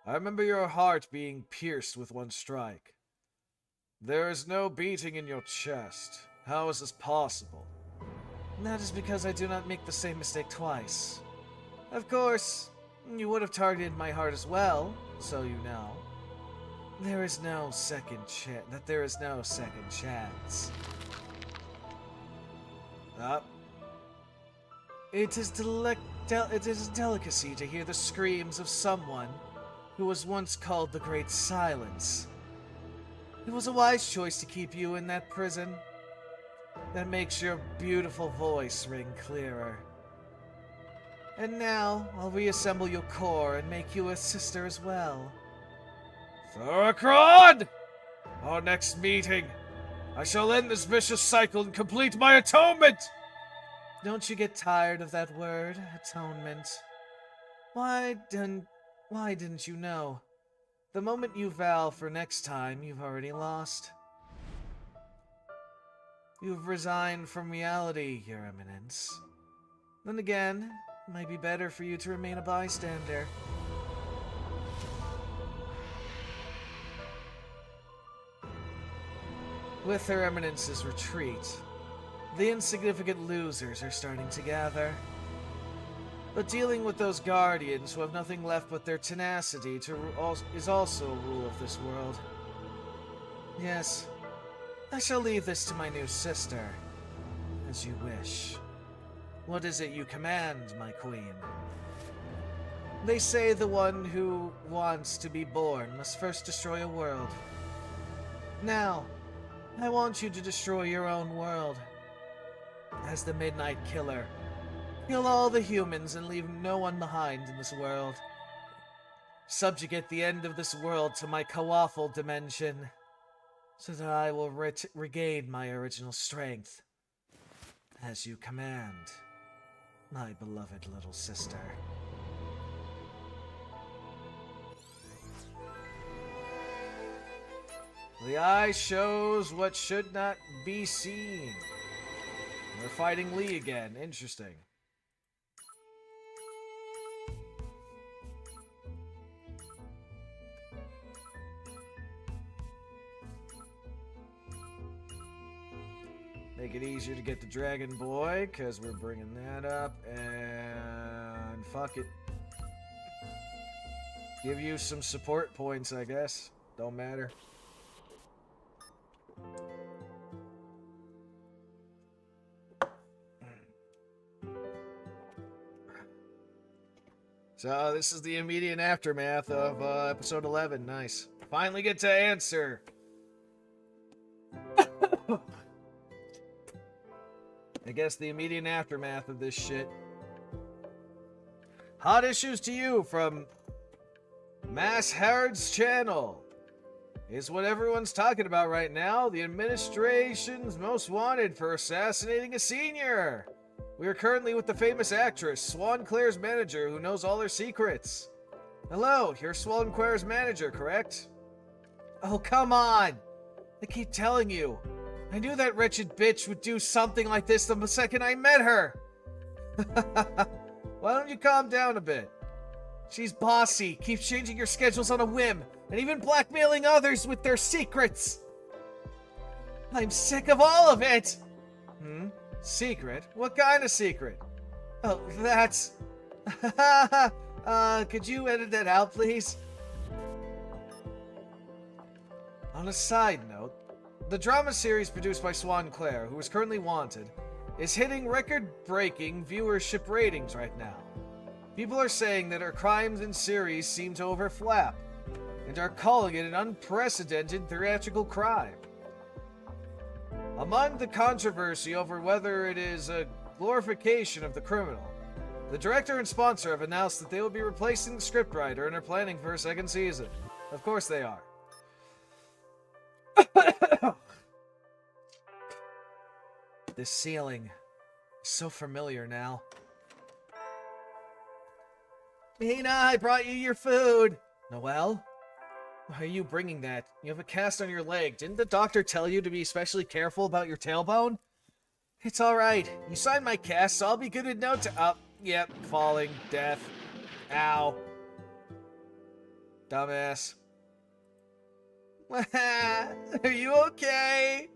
I remember your heart being pierced with one strike. There is no beating in your chest. How is this possible? That is because I do not make the same mistake twice. Of course, you would have targeted my heart as well, so you know. There is no second chance. It is a delicacy to hear the screams of someone who was once called the Great Silence. It was a wise choice to keep you in that prison. That makes your beautiful voice ring clearer. And now, I'll reassemble your core and make you a sister as well. Thoracron! Our next meeting, I shall end this vicious cycle and complete my atonement! Don't you get tired of that word, atonement? Why didn't you know? The moment you vow for next time, you've already lost. You've resigned from reality, Your Eminence. Then again, it might be better for you to remain a bystander. With Her Eminence's retreat, the insignificant losers are starting to gather. But dealing with those guardians who have nothing left but their tenacity is also a rule of this world. Yes, I shall leave this to my new sister, as you wish. What is it you command, my queen? They say the one who wants to be born must first destroy a world. Now, I want you to destroy your own world. As the Midnight Killer, kill all the humans and leave no one behind in this world. Subjugate the end of this world to my Kawaful dimension, so that I will regain my original strength. As you command, my beloved little sister. The eye shows what should not be seen. We're fighting Lee again. Interesting. Make it easier to get the Dragon Boy, because we're bringing that up. And fuck it. Give you some support points, I guess. Don't matter. So this is the immediate aftermath of episode 11. Nice. Finally get to answer. I guess the immediate aftermath of this shit. Hot issues to you from Mass Harrod's channel. Is what everyone's talking about right now. The administration's most wanted for assassinating a senior. We are currently with the famous actress, Swan Claire's manager, who knows all her secrets. Hello, you're Swan Claire's manager, correct? Oh, come on! I keep telling you. I knew that wretched bitch would do something like this the second I met her. Why don't you calm down a bit? She's bossy, keeps changing your schedules on a whim, and even blackmailing others with their secrets. I'm sick of all of it! Secret? What kind of secret? Oh, that's... could you edit that out, please? On a side note, the drama series produced by Swan Claire, who is currently wanted, is hitting record-breaking viewership ratings right now. People are saying that her crimes and series seem to overflap, and are calling it an unprecedented theatrical crime. Among the controversy over whether it is a glorification of the criminal, the director and sponsor have announced that they will be replacing the scriptwriter and are planning for a second season. Of course they are. This ceiling is so familiar now. Mina, I brought you your food. Noelle? Why are you bringing that? You have a cast on your leg. Didn't the doctor tell you to be especially careful about your tailbone? It's alright. You signed my cast, so I'll be good in no time. Oh, yep. Falling. Death. Ow. Dumbass. Are you okay?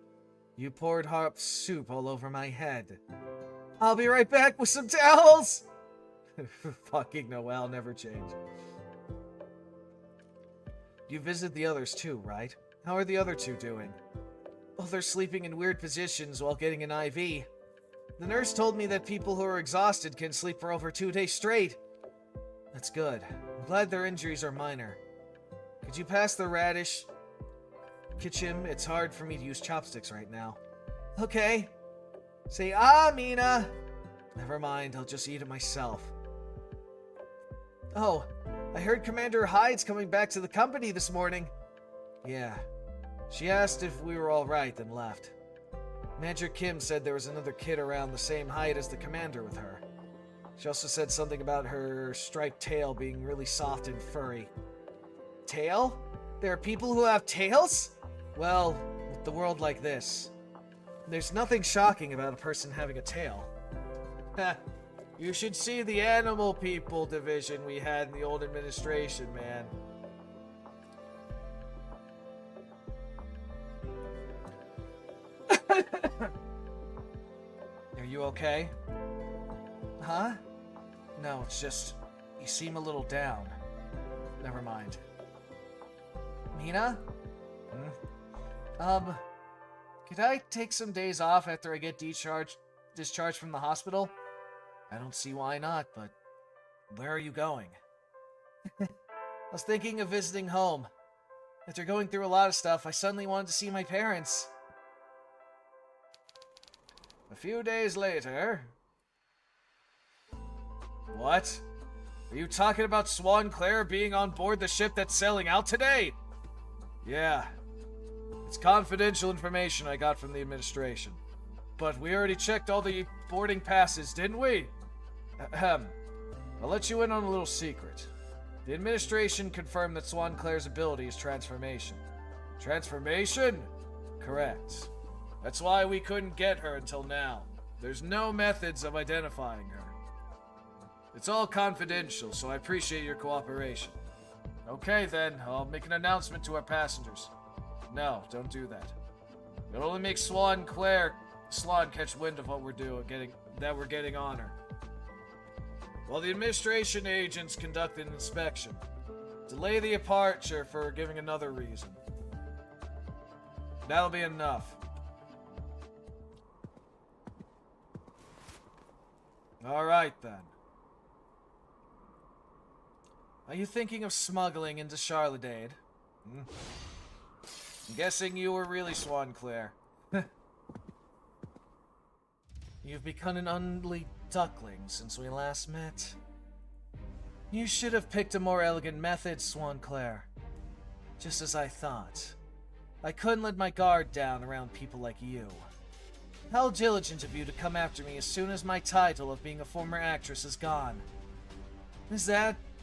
You poured hot soup all over my head. I'll be right back with some towels! Fucking Noelle never change. You visit the others too, right? How are the other two doing? Oh, they're sleeping in weird positions while getting an IV. The nurse told me that people who are exhausted can sleep for over 2 days straight. That's good. I'm glad their injuries are minor. Could you pass the radish? Kitchen, it's hard for me to use chopsticks right now. Okay. Say, Mina! Never mind, I'll just eat it myself. Oh, I heard Commander Hyde's coming back to the company this morning. Yeah. She asked if we were alright, then left. Manager Kim said there was another kid around the same height as the commander with her. She also said something about her striped tail being really soft and furry. Tail? There are people who have tails? Well, with the world like this, there's nothing shocking about a person having a tail. Heh. You should see the animal people division we had in the old administration, man. Are you okay? Huh? No, it's just, you seem a little down. Never mind. Mina? Could I take some days off after I get discharged from the hospital? I don't see why not, but where are you going? I was thinking of visiting home. After going through a lot of stuff, I suddenly wanted to see my parents. A few days later... What? Are you talking about Swan Claire being on board the ship that's sailing out today? Yeah. It's confidential information I got from the administration. But we already checked all the boarding passes, didn't we? Ahem. I'll let you in on a little secret. The administration confirmed that Swan Claire's ability is transformation. Transformation? Correct. That's why we couldn't get her until now. There's no methods of identifying her. It's all confidential, so I appreciate your cooperation. Okay then, I'll make an announcement to our passengers. No, don't do that. It'll only make Swan catch wind of what we're getting on her. While the administration agents conduct an inspection, delay the departure for giving another reason. That'll be enough. Alright then. Are you thinking of smuggling into Charlottade? I'm guessing you were really Swan Claire. You've become an ugly duckling since we last met. You should have picked a more elegant method, Swan Claire. Just as I thought. I couldn't let my guard down around people like you. How diligent of you to come after me as soon as my title of being a former actress is gone.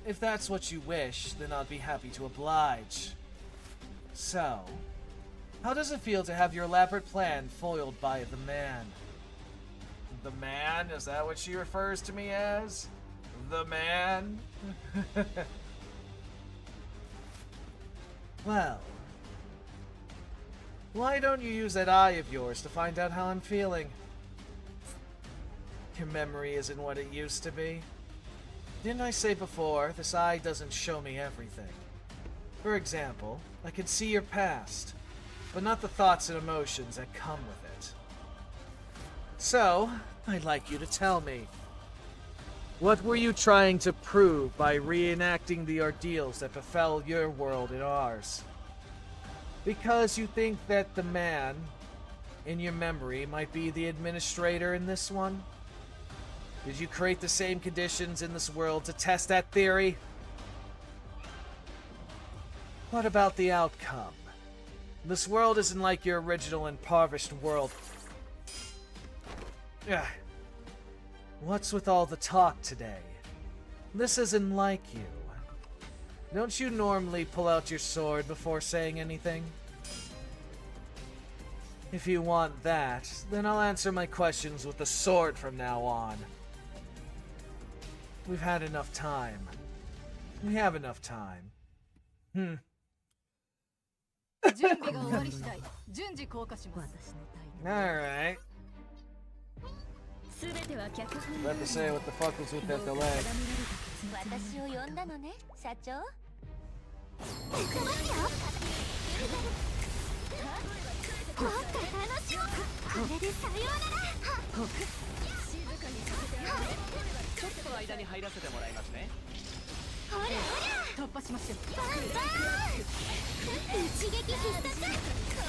If that's what you wish, then I'd be happy to oblige. So, how does it feel to have your elaborate plan foiled by the man? The man? Is that what she refers to me as? The man? Well, why don't you use that eye of yours to find out how I'm feeling? Your memory isn't what it used to be. Didn't I say before, this eye doesn't show me everything? For example, I can see your past, but not the thoughts and emotions that come with it. So, I'd like you to tell me. What were you trying to prove by reenacting the ordeals that befell your world and ours? Because you think that the man in your memory might be the administrator in this one? Did you create the same conditions in this world to test that theory? What about the outcome? This world isn't like your original impoverished world. Ugh. What's with all the talk today? This isn't like you. Don't you normally pull out your sword before saying anything? If you want that, then I'll answer my questions with the sword from now on. We've had enough time. We have enough time. Alright. About to say what the fuck was with that delay. 私を呼んだのね、社長。もっと楽しもう。これでさようなら。ちょっと間に入らせてもらいますね。ほらほら。突破しましょう。バンバン。一撃必殺。こ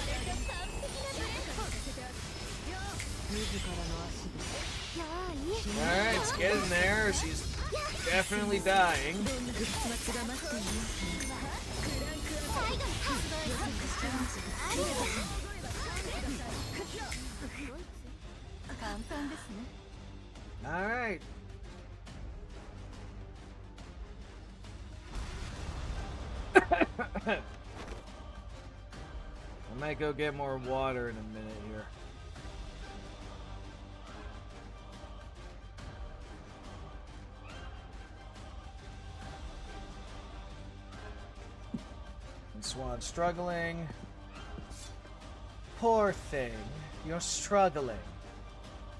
れが完璧なAlright, it's getting there. She's definitely dying. Alright. I might go get more water in a minute here. And Swan struggling. Poor thing, you're struggling.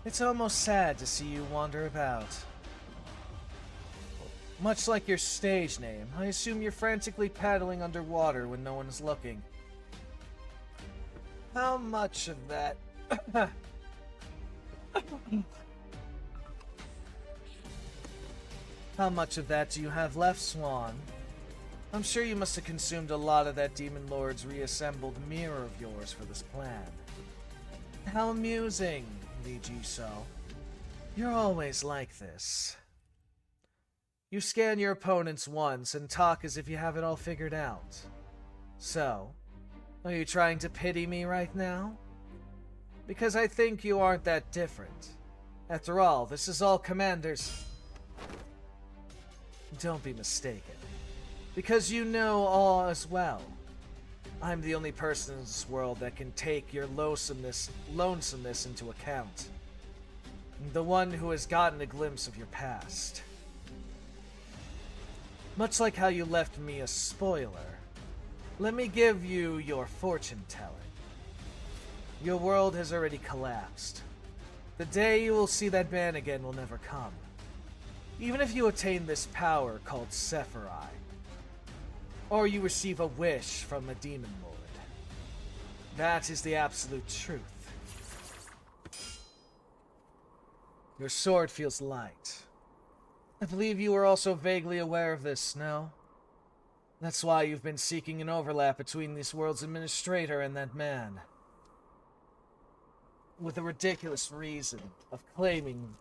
It's almost sad to see you wander about. Much like your stage name, I assume you're frantically paddling underwater when no one is looking. How much of that... How much of that do you have left, Swan? I'm sure you must have consumed a lot of that Demon Lord's reassembled mirror of yours for this plan. How amusing, Lijiso. You're always like this. You scan your opponents once and talk as if you have it all figured out. So, are you trying to pity me right now? Because I think you aren't that different. After all, this is all Commander's... Don't be mistaken. Because you know all as well. I'm the only person in this world that can take your lonesomeness into account. The one who has gotten a glimpse of your past. Much like how you left me a spoiler, let me give you your fortune telling. Your world has already collapsed. The day you will see that man again will never come. Even if you attain this power called Sephirai, or you receive a wish from a demon lord. That is the absolute truth. Your sword feels light. I believe you are also vaguely aware of this, no? That's why you've been seeking an overlap between this world's administrator and that man. With a ridiculous reason of claiming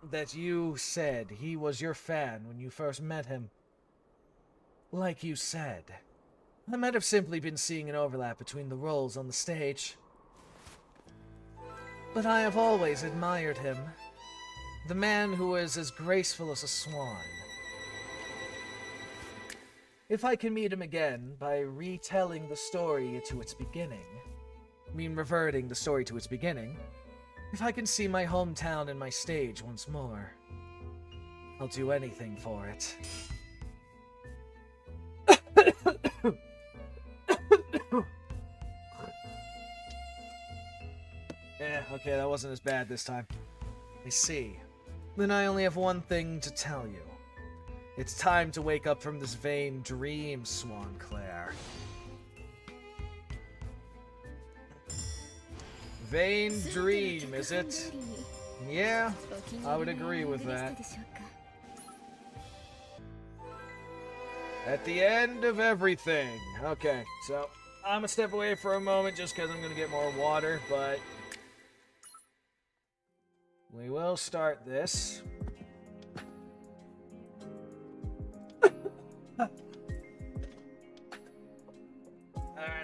that you said he was your fan when you first met him. Like you said, I might have simply been seeing an overlap between the roles on the stage. But I have always admired him. The man who is as graceful as a swan. If I can meet him again by retelling the story to its beginning, reverting the story to its beginning, if I can see my hometown and my stage once more, I'll do anything for it. Yeah, okay, that wasn't as bad this time. I see. Then I only have one thing to tell you. It's time to wake up from this vain dream, Swan Claire. Vain dream, is it? Yeah, I would agree with that. At the end of everything. Okay, so I'm gonna step away for a moment just because I'm gonna get more water, but we will start this. Alright,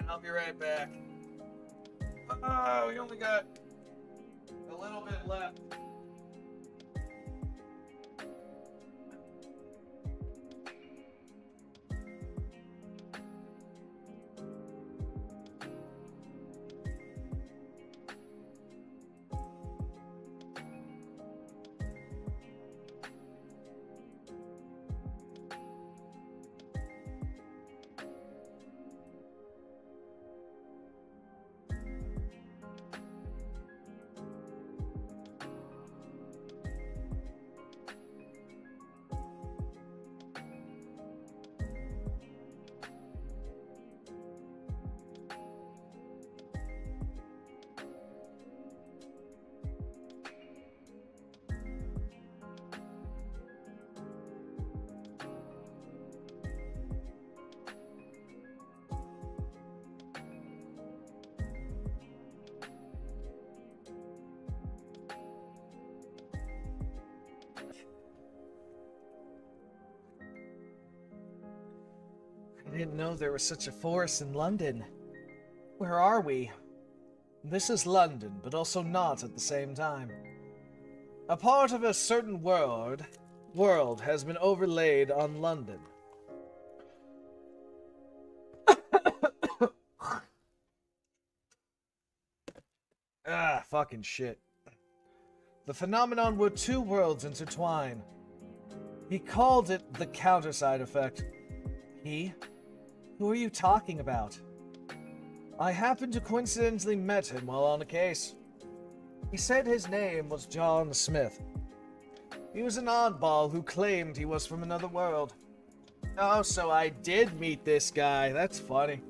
I'll be right back. Oh, we only got a little bit left. I didn't know there was such a forest in London. Where are we? This is London, but also not at the same time. A part of a certain world has been overlaid on London. Ah, fucking shit. The phenomenon where two worlds intertwine. He called it the counter-side effect. He? Who are you talking about? I happened to coincidentally met him while on a case. He said his name was John Smith. He was an oddball who claimed he was from another world. Oh, so I did meet this guy. That's funny.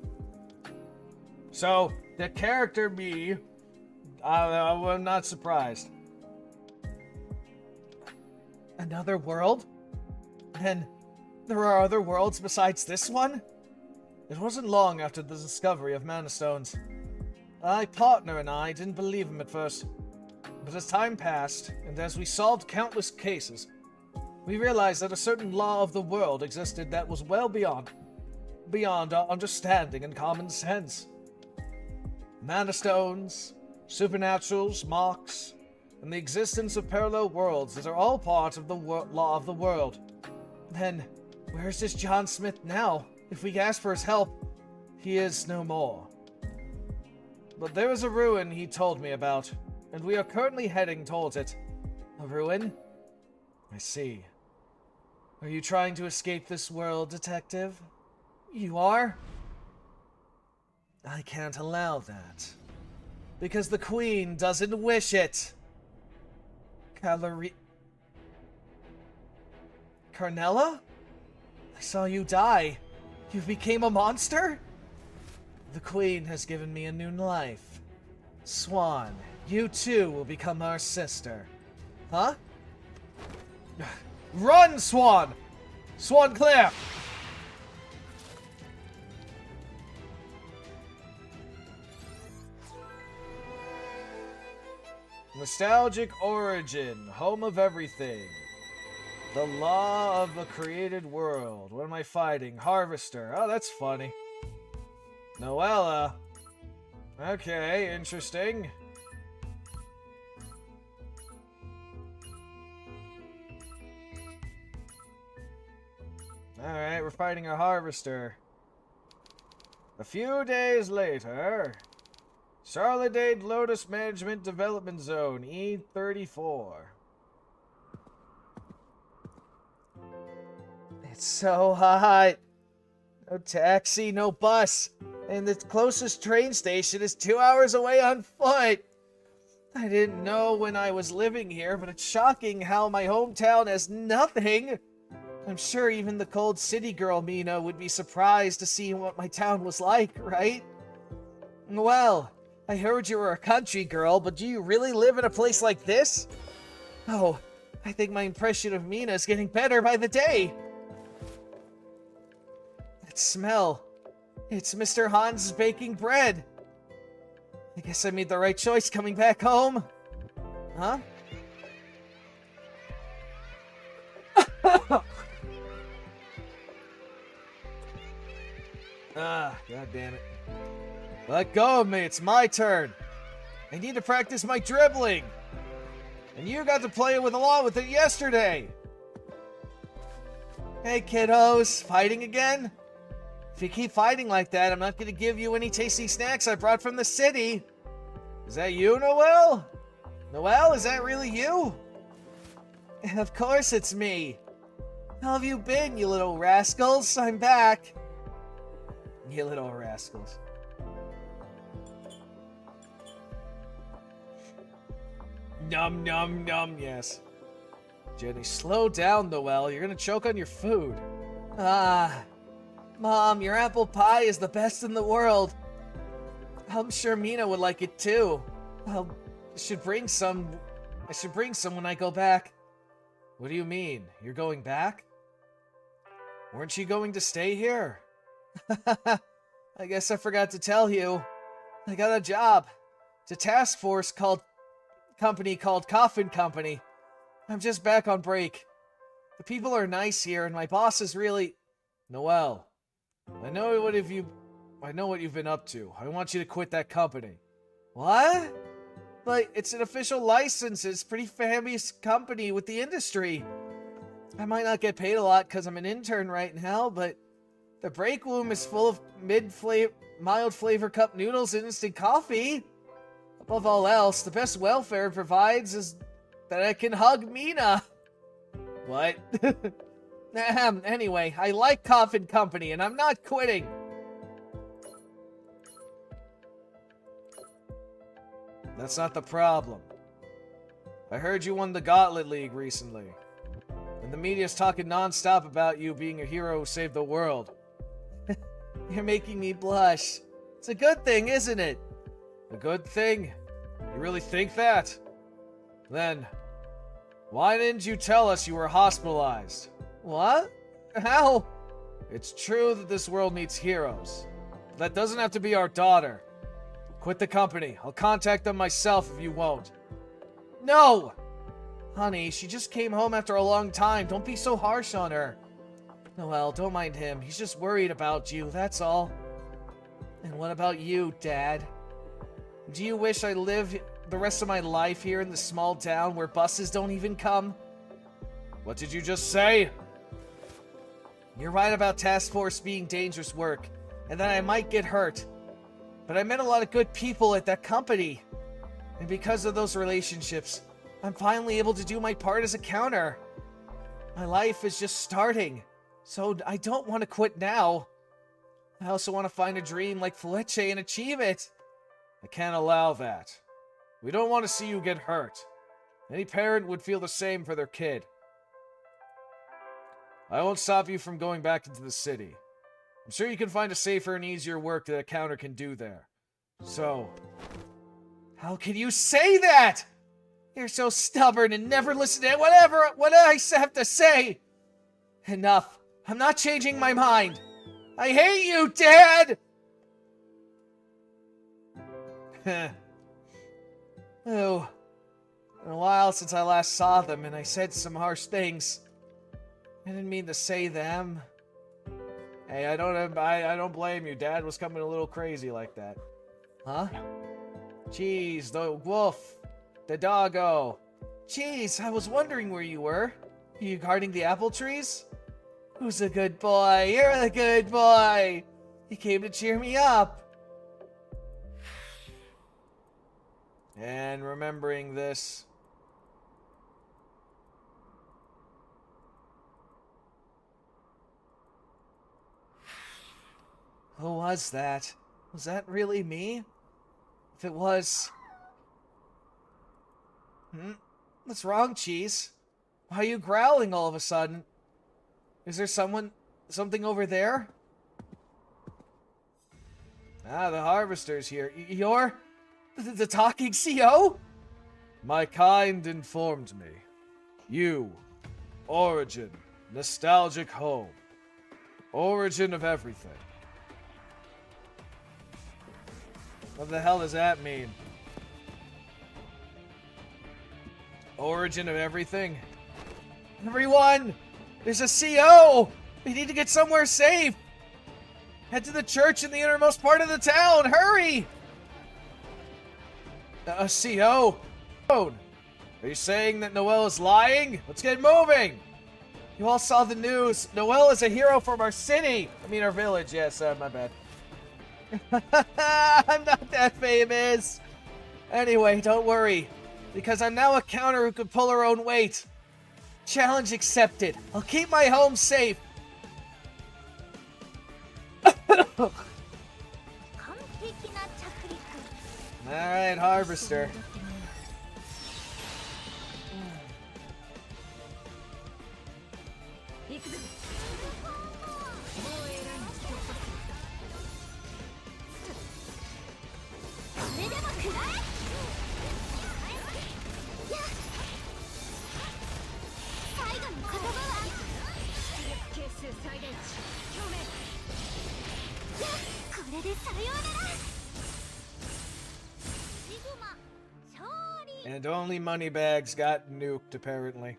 So, the character me, I'm not surprised. Another world? Then, there are other worlds besides this one? It wasn't long after the discovery of Mana Stones. My partner and I didn't believe him at first. But as time passed, and as we solved countless cases, we realized that a certain law of the world existed that was well beyond our understanding and common sense. Mana Stones, supernaturals, marks, and the existence of parallel worlds that are all part of the law of the world. Then, where's this John Smith now? If we ask for his help, he is no more. But there is a ruin he told me about, and we are currently heading towards it. A ruin? I see. Are you trying to escape this world, detective? You are? I can't allow that. Because the Queen doesn't wish it. Carnella? I saw you die. You became a monster? The Queen has given me a new life. Swan, you too will become our sister. Huh? Run, Swan! Swan Claire! Nostalgic origin, home of everything. The law of the created world. What am I fighting? Harvester. Oh, that's funny. Noella. Okay, interesting. Alright, we're fighting a harvester. A few days later, Charlotte Lotus Management Development Zone, E34. It's so hot. No taxi, no bus. And the closest train station is 2 hours away on foot. I didn't know when I was living here, but it's shocking how my hometown has nothing. I'm sure even the cold city girl Mina would be surprised to see what my town was like, right? Well, I heard you were a country girl, but do you really live in a place like this? Oh, I think my impression of Mina is getting better by the day. That smell. It's Mr. Hans baking bread. I guess I made the right choice coming back home. Huh? Ah, god damn it. Let go of me, it's my turn. I need to practice my dribbling. And you got to play along with it yesterday. Hey kiddos, fighting again? If you keep fighting like that, I'm not going to give you any tasty snacks I brought from the city. Is that you, Noelle? Noelle, is that really you? Of course it's me. How have you been, you little rascals? I'm back. You little rascals. Num num num, yes. Jenny, slow down, Noelle. You're gonna choke on your food. Ah. Mom, your apple pie is the best in the world. I'm sure Mina would like it too. I should bring some when I go back. What do you mean? You're going back? Weren't you going to stay here? I guess I forgot to tell you. I got a job. It's a task force company called Coffin Company. I'm just back on break. The people are nice here and my boss is really... Noelle. I know I know what you've been up to. I want you to quit that company. What? But it's an official license. It's a pretty famous company with the industry. I might not get paid a lot because I'm an intern right now, but the break room is full of mild flavor cup noodles and instant coffee. Above all else, the best welfare it provides is that I can hug Mina. What? Anyway, I like Coffin Company and I'm not quitting. That's not the problem. I heard you won the Gauntlet League recently. And the media's talking non-stop about you being a hero who saved the world. You're making me blush. It's a good thing, isn't it? A good thing? You really think that? Then, why didn't you tell us you were hospitalized? What? How? It's true that this world needs heroes. But that doesn't have to be our daughter. Quit the company. I'll contact them myself if you won't. No! Honey, she just came home after a long time. Don't be so harsh on her. Noelle, don't mind him. He's just worried about you, that's all. And what about you, Dad? Do you wish I lived the rest of my life here in this small town where buses don't even come? What did you just say? You're right about Task Force being dangerous work, and that I might get hurt. But I met a lot of good people at that company. And because of those relationships, I'm finally able to do my part as a counter. My life is just starting, so I don't want to quit now. I also want to find a dream like Fletcher and achieve it. I can't allow that. We don't want to see you get hurt. Any parent would feel the same for their kid. I won't stop you from going back into the city. I'm sure you can find a safer and easier work that a counter can do there. So, how can you say that? You're so stubborn and never listen to what I have to say. Enough. I'm not changing my mind. I hate you, Dad! Oh, been a while since I last saw them, and I said some harsh things. I didn't mean to say them. Hey, I don't blame you. Dad was coming a little crazy like that. Huh? Jeez, the wolf. The doggo. Jeez, I was wondering where you were. Are you guarding the apple trees? Who's a good boy? You're a good boy. You came to cheer me up. And remembering this. Who was that? Was that really me? If it was... What's wrong, Cheese? Why are you growling all of a sudden? Is there something over there? Ah, the Harvester's here. You're... the talking CO? My kind informed me. You. Origin. Nostalgic home. Origin of everything. What the hell does that mean? Origin of everything? Everyone! There's a CO! We need to get somewhere safe! Head to the church in the innermost part of the town! Hurry! A CO? Are you saying that Noelle is lying? Let's get moving! You all saw the news. Noelle is a hero from our city! I mean our village, yes, my bad. I'm not that famous! Anyway, don't worry. Because I'm now a counter who can pull her own weight. Challenge accepted. I'll keep my home safe. Alright, Harvester. And only Moneybags got nuked, apparently.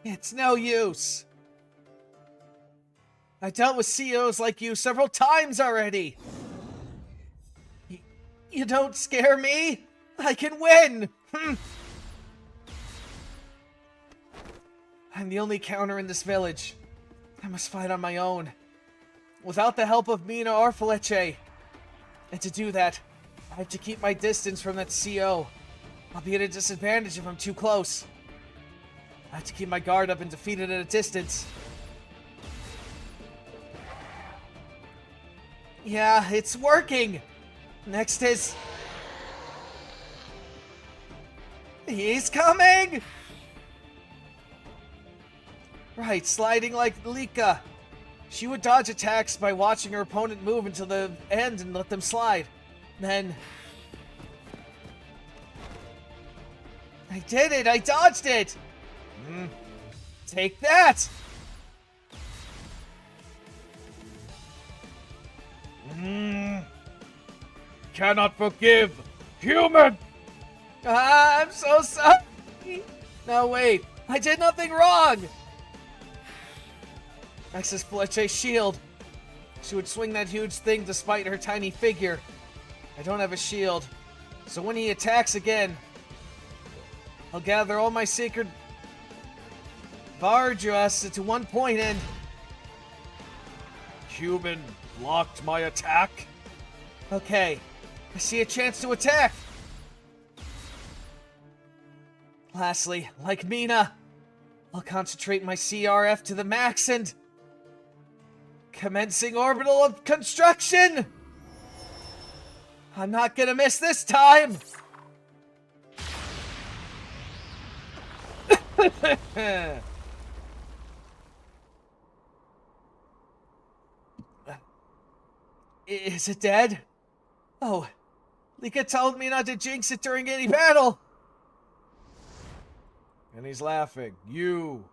It's no use. I dealt with CEOs like you several times already. You don't scare me. I can win. I'm the only counter in this village. I must fight on my own, without the help of Mina or Feleche. And to do that, I have to keep my distance from that CO. I'll be at a disadvantage if I'm too close. I have to keep my guard up and defeat it at a distance. Yeah, it's working! Next is... He's coming! Right, sliding like Lika. She would dodge attacks by watching her opponent move until the end and let them slide. Then... I did it! I dodged it! Take that! Cannot forgive! Human! I'm so sorry! No, wait. I did nothing wrong! Access Fletche's shield. She would swing that huge thing despite her tiny figure. I don't have a shield, so when he attacks again, I'll gather all my sacred Vargas into one point and... Human blocked my attack? Okay, I see a chance to attack! Lastly, like Mina, I'll concentrate my CRF to the max and... Commencing orbital of construction! I'm not gonna miss this time! Is it dead? Oh, Lika told me not to jinx it during any battle! And he's laughing. You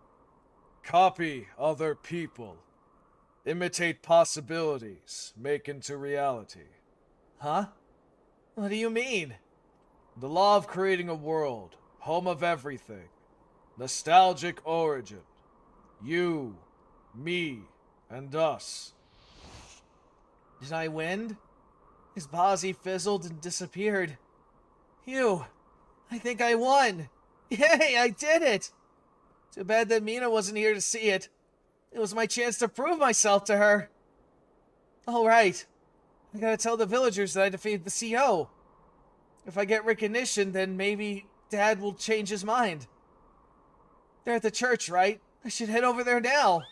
copy other people. Imitate possibilities. Make into reality. Huh? What do you mean? The law of creating a world. Home of everything. Nostalgic origin. You, me, and us. Did I win? His posse fizzled and disappeared. Phew, I think I won. Yay, I did it! Too bad that Mina wasn't here to see it. It was my chance to prove myself to her. Alright, I gotta tell the villagers that I defeated the CO. If I get recognition, then maybe Dad will change his mind. They're at the church, right? I should head over there now.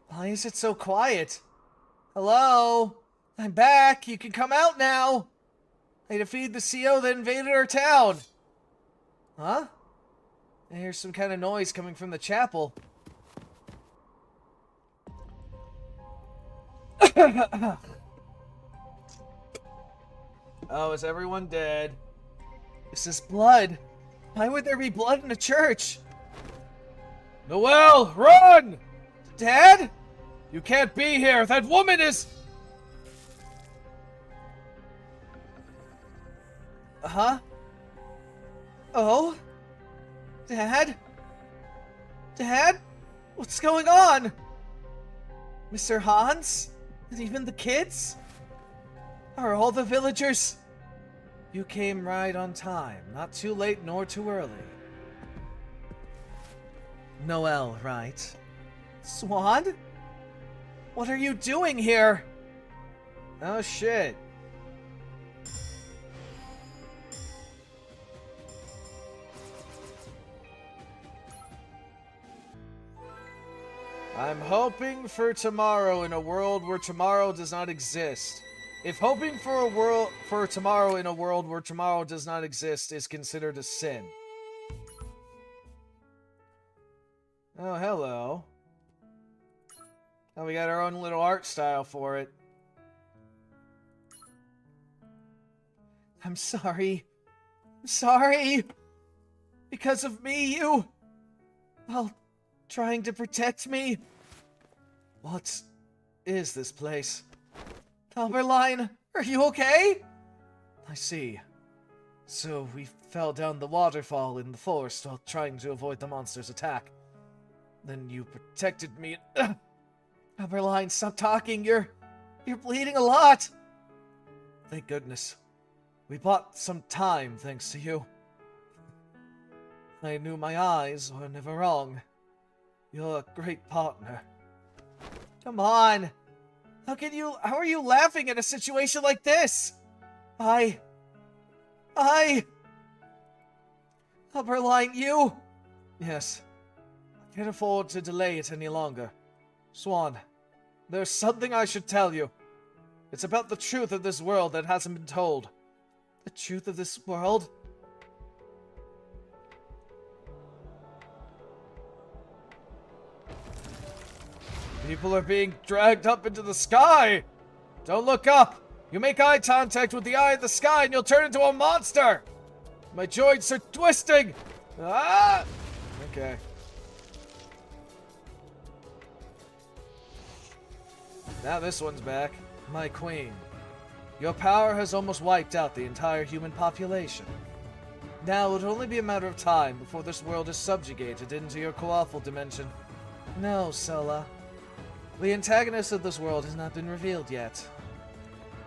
Why is it so quiet? Hello? I'm back. You can come out now. I defeated the CO that invaded our town. Huh? I hear some kind of noise coming from the chapel. Oh, is everyone dead? This is blood. Why would there be blood in a church? Noelle, run! Dad? You can't be here. That woman is... Huh? Oh? Dad? Dad? What's going on? Mr. Hans? And even the kids? Are all the villagers? You came right on time. Not too late nor too early. Noelle, right? Swan? What are you doing here? Oh shit. I'm hoping for tomorrow in a world where tomorrow does not exist. If hoping for tomorrow in a world where tomorrow does not exist is considered a sin. Oh, hello. Oh, we got our own little art style for it. I'm sorry. I'm sorry. Because of me, you... Well, trying to protect me. What is this place? Alberline, are you okay? I see. So we fell down the waterfall in the forest while trying to avoid the monster's attack. Then you protected me. Upperline, stop talking. You're bleeding a lot. Thank goodness. We bought some time thanks to you. I knew my eyes were never wrong. You're a great partner. Come on. How are you laughing at a situation like this? Upperline, you? Yes. I can't afford to delay it any longer. Swan, there's something I should tell you. It's about the truth of this world that hasn't been told. The truth of this world? People are being dragged up into the sky! Don't look up! You make eye contact with the eye of the sky and you'll turn into a monster! My joints are twisting! Ah! Okay. Now this one's back. My queen. Your power has almost wiped out the entire human population. Now it will only be a matter of time before this world is subjugated into your co-awful dimension. No, Sola. The antagonist of this world has not been revealed yet.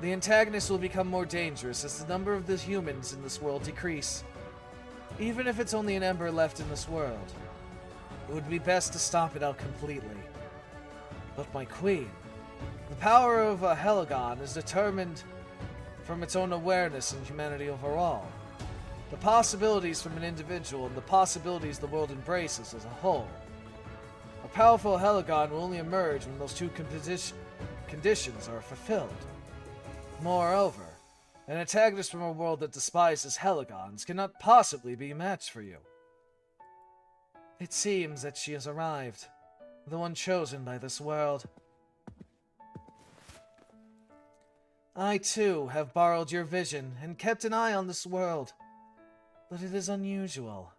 The antagonist will become more dangerous as the number of the humans in this world decrease. Even if it's only an ember left in this world, it would be best to stop it out completely. But my queen, the power of a Heligon is determined from its own awareness and humanity overall. The possibilities from an individual and the possibilities the world embraces as a whole. A powerful Heligon will only emerge when those two conditions are fulfilled. Moreover, an antagonist from a world that despises Heligons cannot possibly be a match for you. It seems that she has arrived, the one chosen by this world. I, too, have borrowed your vision and kept an eye on this world, but it is unusual.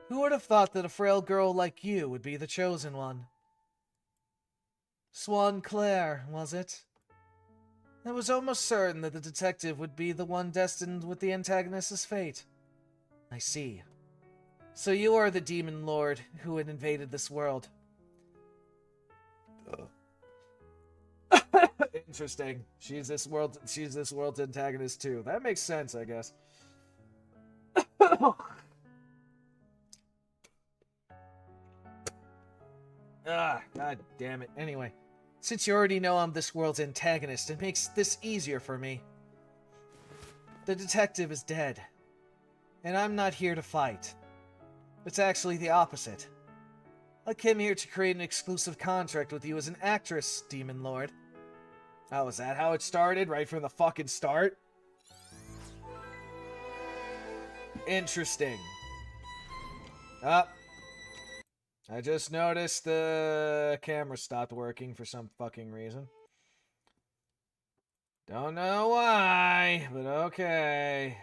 Who would have thought that a frail girl like you would be the chosen one? Swan Claire, was it? I was almost certain that the detective would be the one destined with the antagonist's fate. I see. So you are the demon lord who had invaded this world. Interesting. She's this world's antagonist too. That makes sense, I guess. God damn it. Anyway, since you already know I'm this world's antagonist, it makes this easier for me. The detective is dead, and I'm not here to fight. It's actually the opposite. I came here to create an exclusive contract with you as an actress, Demon Lord. Oh, is that how it started? Right from the fucking start? Interesting. I just noticed the camera stopped working for some fucking reason. Don't know why, but okay.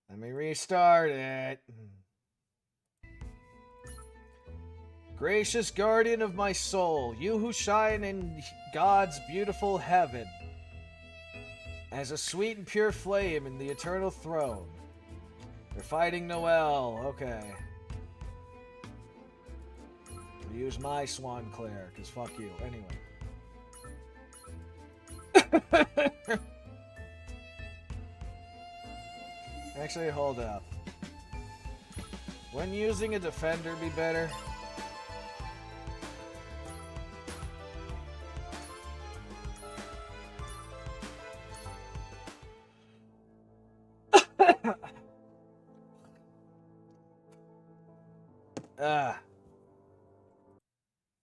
Let me restart it. Gracious guardian of my soul, you who shine in God's beautiful heaven, as a sweet and pure flame in the eternal throne. They're fighting Noel. Okay. I'll use my Swan Claire, because fuck you. Anyway. Actually, hold up. Wouldn't using a defender be better?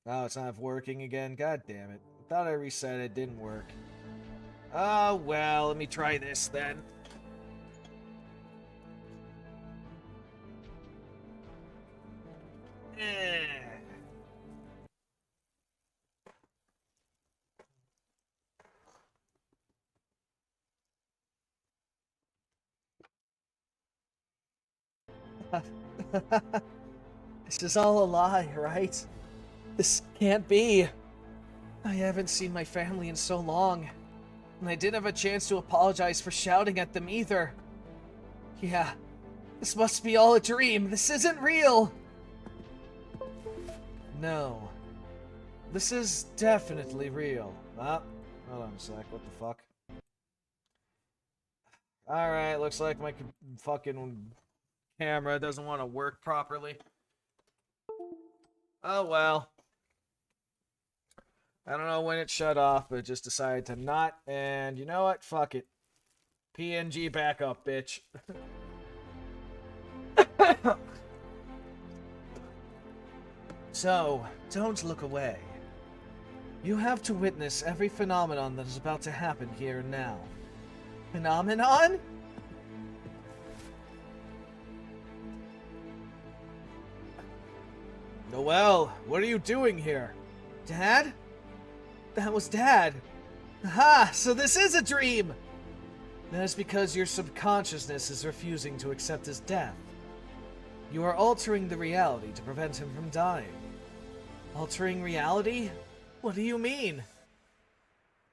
Oh, it's not working again. God damn it. Thought I reset it. Didn't work. Oh, well, let me try this then. This is all a lie, right? This can't be. I haven't seen my family in so long. And I didn't have a chance to apologize for shouting at them either. Yeah, this must be all a dream. This isn't real. No. This is definitely real. Ah, hold on a sec. What the fuck? Alright, looks like my fucking camera doesn't want to work properly. Oh well. I don't know when it shut off, but it just decided to not. And you know what? Fuck it. PNG backup, bitch. So, don't look away. You have to witness every phenomenon that is about to happen here and now. Phenomenon? Noelle, what are you doing here? Dad? That was Dad. Aha! So this is a dream! That is because your subconsciousness is refusing to accept his death. You are altering the reality to prevent him from dying. Altering reality? What do you mean?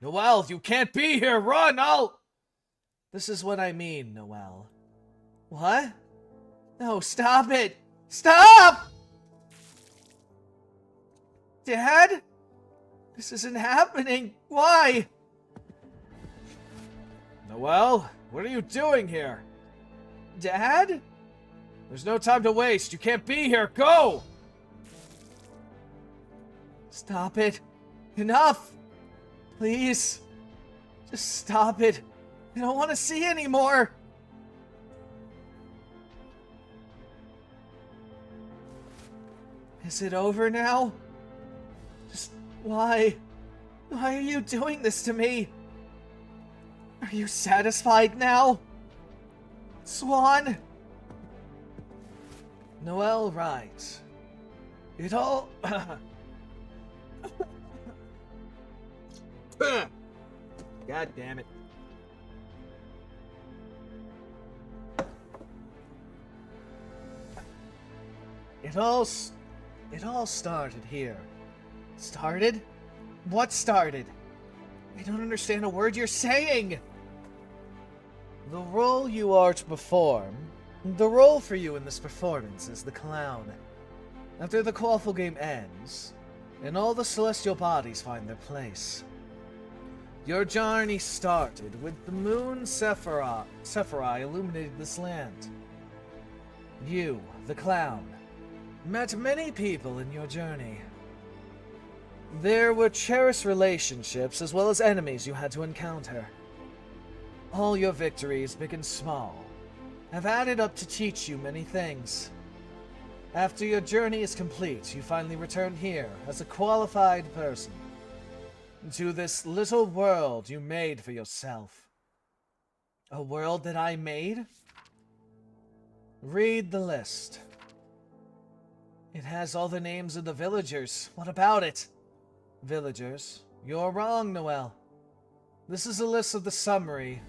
Noelle, you can't be here! Run! This is what I mean, Noelle. What? No, stop it! Stop! Dad? This isn't happening. Why? Noelle, what are you doing here? Dad? There's no time to waste. You can't be here. Go! Stop it. Enough. Please. Just stop it. I don't want to see anymore. Is it over now? Just why? Why are you doing this to me? Are you satisfied now? Swan? Noelle, right. It all... God damn it. It all started here. Started? What started? I don't understand a word you're saying. The role you are to perform, the role for you in this performance is the clown. After the quaffle game ends, and all the celestial bodies find their place, your journey started with the moon Sephiroth illuminated this land. You, the clown, met many people in your journey. There were cherished relationships as well as enemies you had to encounter. All your victories, big and small, have added up to teach you many things. After your journey is complete, you finally return here as a qualified person to this little world you made for yourself. A world that I made? Read the list. It has all the names of the villagers. What about it? Villagers, you're wrong, Noelle. This is a list of the summary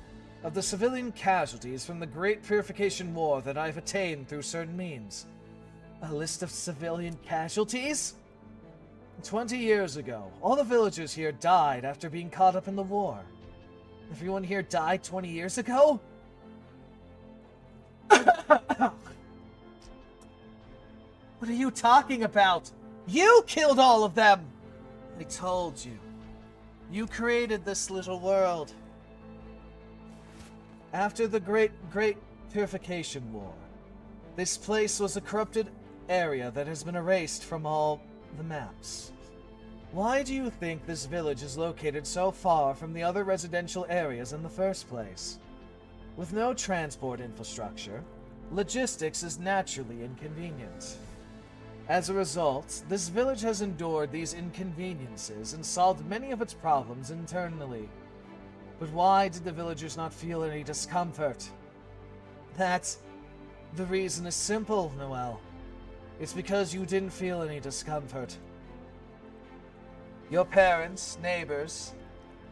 of the civilian casualties from the Great Purification War that I've attained through certain means. A list of civilian casualties? 20 years ago, all the villagers here died after being caught up in the war. Everyone here died 20 years ago? What are you talking about? You killed all of them! I told you. You created this little world. After the Great Purification War, this place was a corrupted area that has been erased from all the maps. Why do you think this village is located so far from the other residential areas in the first place? With no transport infrastructure, logistics is naturally inconvenient. As a result, this village has endured these inconveniences and solved many of its problems internally. But why did the villagers not feel any discomfort? The reason is simple, Noelle. It's because you didn't feel any discomfort. Your parents, neighbors,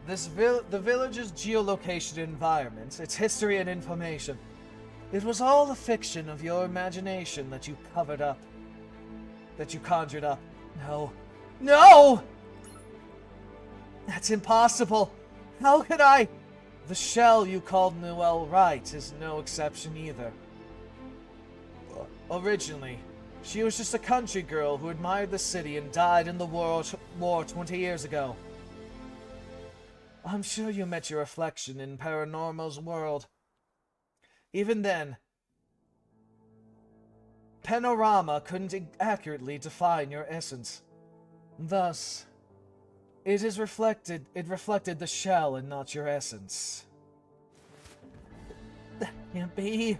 the village's geolocation environment, its history and information, it was all a fiction of your imagination that you covered up. That you conjured up. No. No! That's impossible. How could I? The shell you called Noelle Wright is no exception either. Originally, she was just a country girl who admired the city and died in the war 20 years ago. I'm sure you met your reflection in Paranormal's world. Even then, Panorama couldn't accurately define your essence. Thus, it reflected the shell and not your essence. That can't be.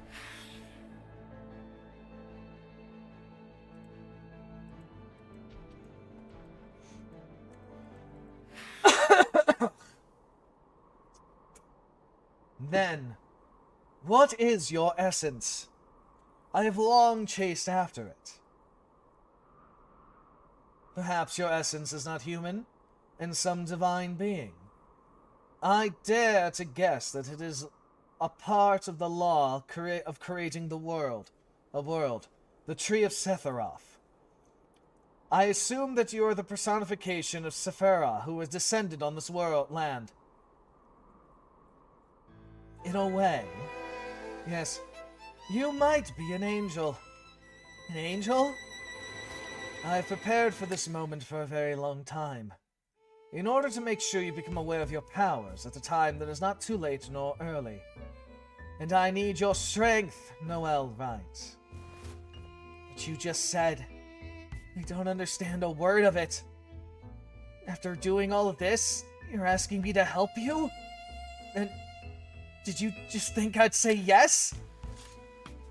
Then, what is your essence? I have long chased after it. Perhaps your essence is not human, and some divine being. I dare to guess that it is a part of the law of creating the world, the Tree of Sephiroth. I assume that you are the personification of Sephira, who has descended on this land. In a way, yes, you might be an angel. An angel? I've prepared for this moment for a very long time. In order to make sure you become aware of your powers at a time that is not too late nor early. And I need your strength, Noelle Wright. What you just said, I don't understand a word of it. After doing all of this, you're asking me to help you? And did you just think I'd say yes?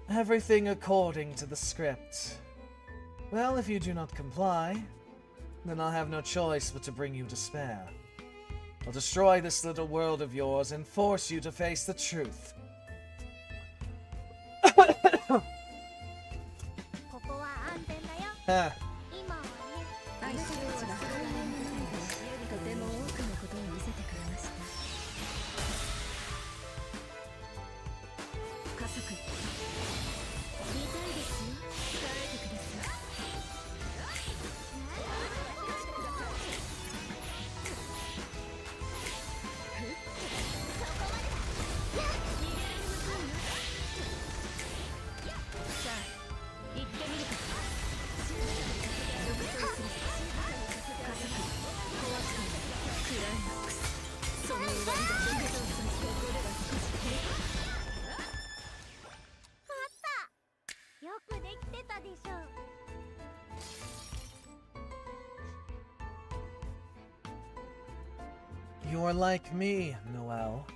Everything according to the script. Well, if you do not comply, then I'll have no choice but to bring you despair. I'll destroy this little world of yours and force you to face the truth. ここは安全だよ。Ah, 今はね。あなたたちがハーレムの舞台でとても多くのことを見せてくれました。家族、見たいですよ。帰ってください。さあ、行ってみるか。独走する。加速、壊してクライマックス。その終わりが独走する。ここでは少し平あったよくできてたでしょ。 you are like me, Noelle.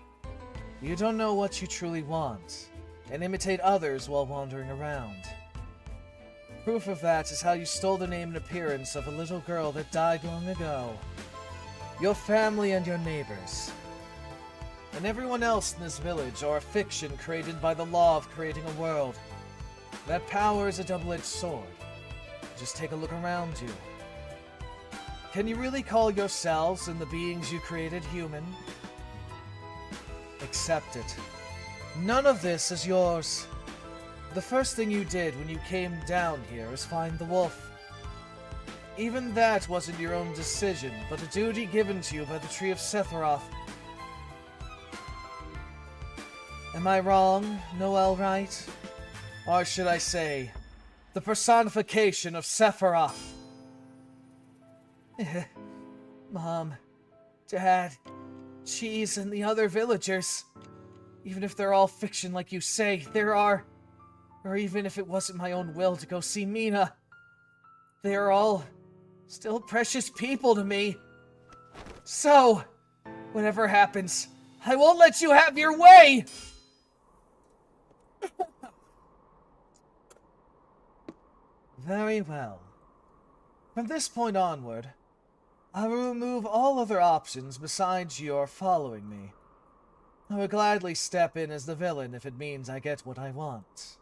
You don't know what you truly want, and imitate others while wandering around. Proof of that is how you stole the name and appearance of a little girl that died long ago. Your family and your neighbors. And everyone else in this village are a fiction created by the law of creating a world. That power is a double-edged sword. Just take a look around you. Can you really call yourselves and the beings you created human? Accept it. None of this is yours. The first thing you did when you came down here is find the wolf. Even that wasn't your own decision, but a duty given to you by the Tree of Sephiroth. Am I wrong, Noelle Wright? Or should I say, the personification of Sephiroth? Mom, Dad, Cheese, and the other villagers. Even if they're all fiction like you say, there are... Or even if it wasn't my own will to go see Mina, they are all still precious people to me. So, whatever happens, I won't let you have your way! Very well. From this point onward, I will remove all other options besides your following me. I will gladly step in as the villain if it means I get what I want.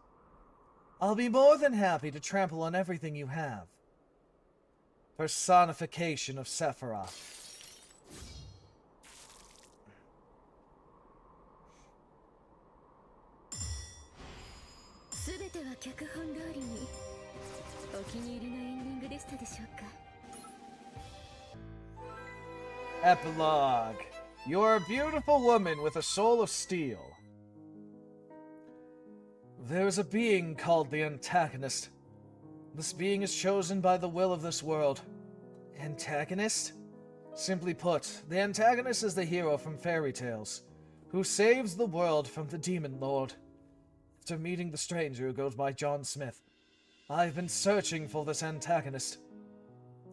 I'll be more than happy to trample on everything you have. Personification of Sephiroth. すべては脚本通りにお気に入りのエンディングでしたでしょうか。 Epilogue. You are a beautiful woman with a soul of steel. There is a being called the antagonist. This being is chosen by the will of this world. Antagonist? Simply put, the antagonist is the hero from fairy tales, who saves the world from the demon lord. After meeting the stranger who goes by John Smith, I've been searching for this antagonist,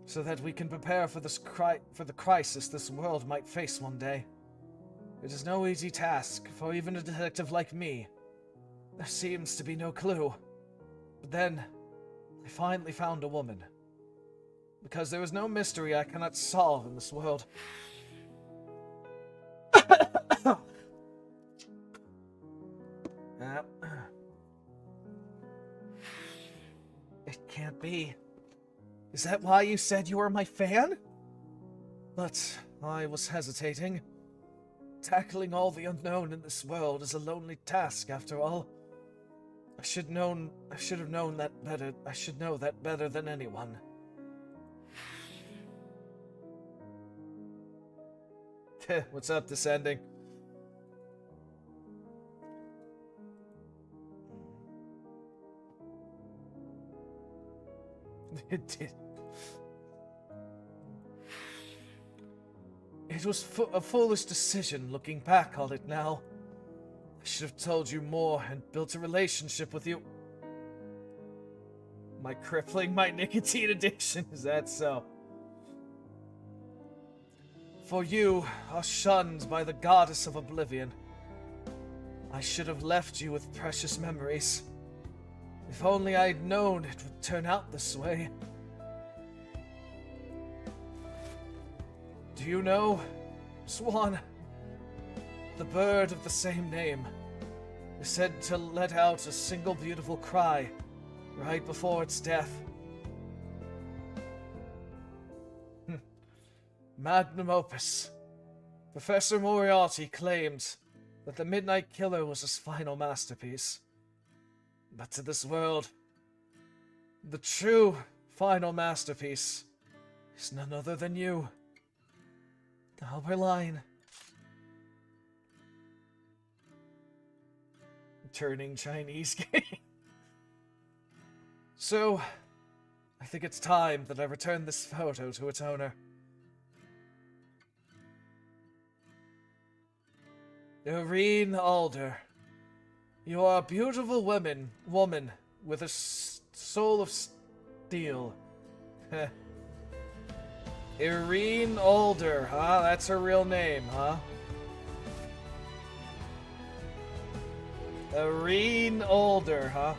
so that we can prepare for the crisis this world might face one day. It is no easy task for even a detective like me. There seems to be no clue. But then, I finally found a woman. Because there is no mystery I cannot solve in this world. It can't be. Is that why you said you were my fan? But I was hesitating. Tackling all the unknown in this world is a lonely task, after all. I should have known that better. I should know that better than anyone. What's up, Descending? It did. It was a foolish decision, looking back on it now. I should have told you more and built a relationship with you. Am I crippling my nicotine addiction? Is that so? For you are shunned by the goddess of oblivion. I should have left you with precious memories. If only I'd known it would turn out this way. Do you know, Swan, the bird of the same name, is said to let out a single beautiful cry right before its death. Magnum opus. Professor Moriarty claims that The Midnight Killer was his final masterpiece. But to this world, the true final masterpiece is none other than you. Alberline. Turning Chinese game. So, I think it's time that I return this photo to its owner. Irene Alder. You are a beautiful woman with a soul of steel. Irene Alder, huh? That's her real name, huh? Irene Alder, huh?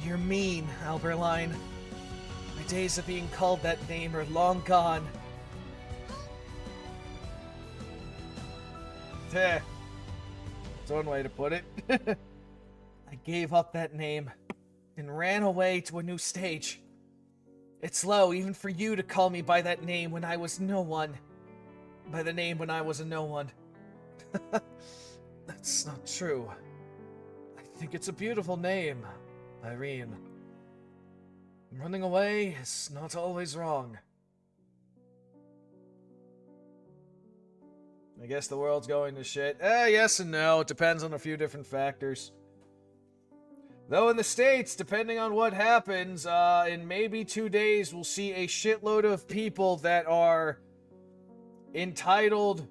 You're mean, Alberline. My days of being called that name are long gone. That's one way to put it. I gave up that name and ran away to a new stage. It's low even for you to call me by that name when I was no one. By the name when I was a no one. That's not true. I think it's a beautiful name, Irene. Running away is not always wrong. I guess the world's going to shit. Yes and no. It depends on a few different factors. Though in the States, depending on what happens, in maybe 2 days, we'll see a shitload of people that are entitled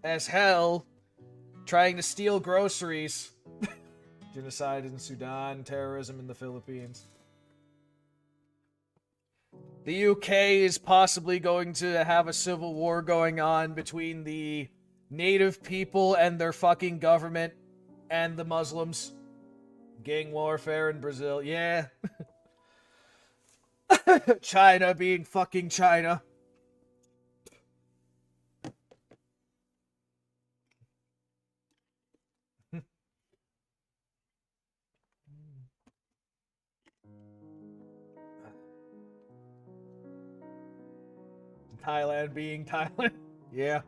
as hell trying to steal groceries. Genocide in Sudan, terrorism in the Philippines. The UK is possibly going to have a civil war going on between the native people and their fucking government and the Muslims. Gang warfare in Brazil, yeah. China being fucking China. Thailand being Thailand. Yeah.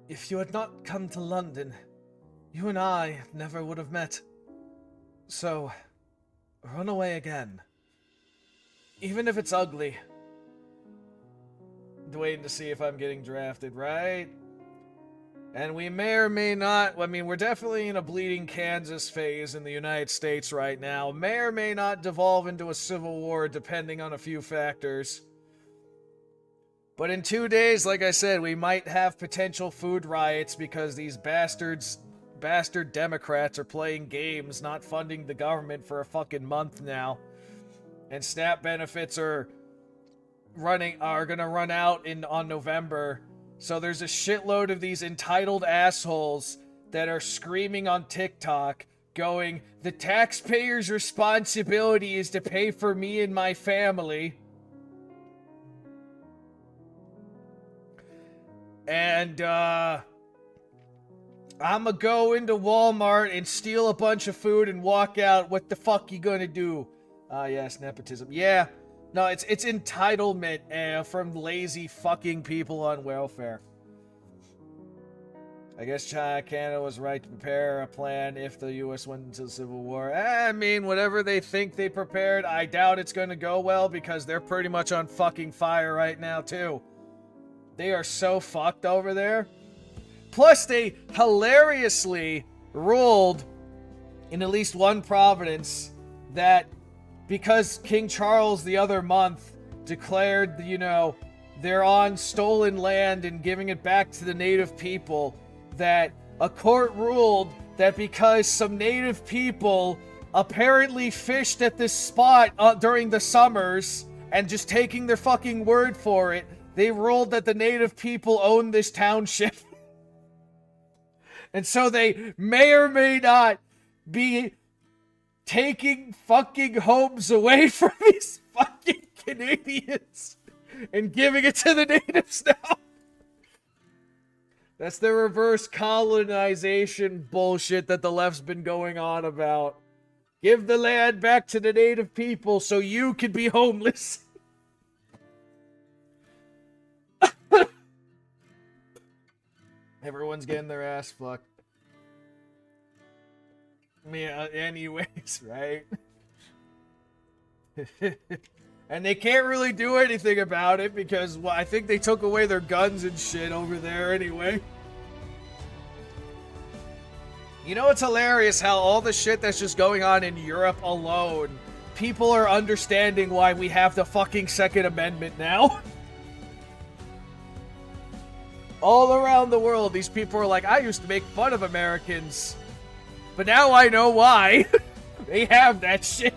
If you had not come to London, you and I never would have met. So, run away again. Even if it's ugly. Waiting to see if I'm getting drafted, right? And we may or may not, I mean, we're definitely in a bleeding Kansas phase in the United States right now. May or may not devolve into a civil war depending on a few factors. But in 2 days, like I said, we might have potential food riots because these bastard Democrats are playing games, not funding the government for a fucking month now. And SNAP benefits are gonna run out on November. So there's a shitload of these entitled assholes that are screaming on TikTok, going, the taxpayer's responsibility is to pay for me and my family. And, I'ma go into Walmart and steal a bunch of food and walk out. What the fuck you gonna do? Yes, nepotism. Yeah. No, it's entitlement from lazy fucking people on welfare. I guess Canada was right to prepare a plan if the U.S. went into the Civil War. I mean, whatever they think they prepared, I doubt it's going to go well because they're pretty much on fucking fire right now, too. They are so fucked over there. Plus, they hilariously ruled in at least one province that because King Charles the other month declared, you know, they're on stolen land and giving it back to the native people, that a court ruled that because some native people apparently fished at this spot during the summers and just taking their fucking word for it, they ruled that the native people own this township. And so they may or may not be taking fucking homes away from these fucking Canadians and giving it to the natives now. That's the reverse colonization bullshit that the left's been going on about. Give the land back to the native people so you can be homeless. Everyone's getting their ass fucked. Yeah, anyways, right? And they can't really do anything about it because, well, I think they took away their guns and shit over there anyway. You know, it's hilarious how all the shit that's just going on in Europe alone, people are understanding why we have the fucking Second Amendment now. All around the world, these people are like, I used to make fun of Americans, but now I know why. They have that shit.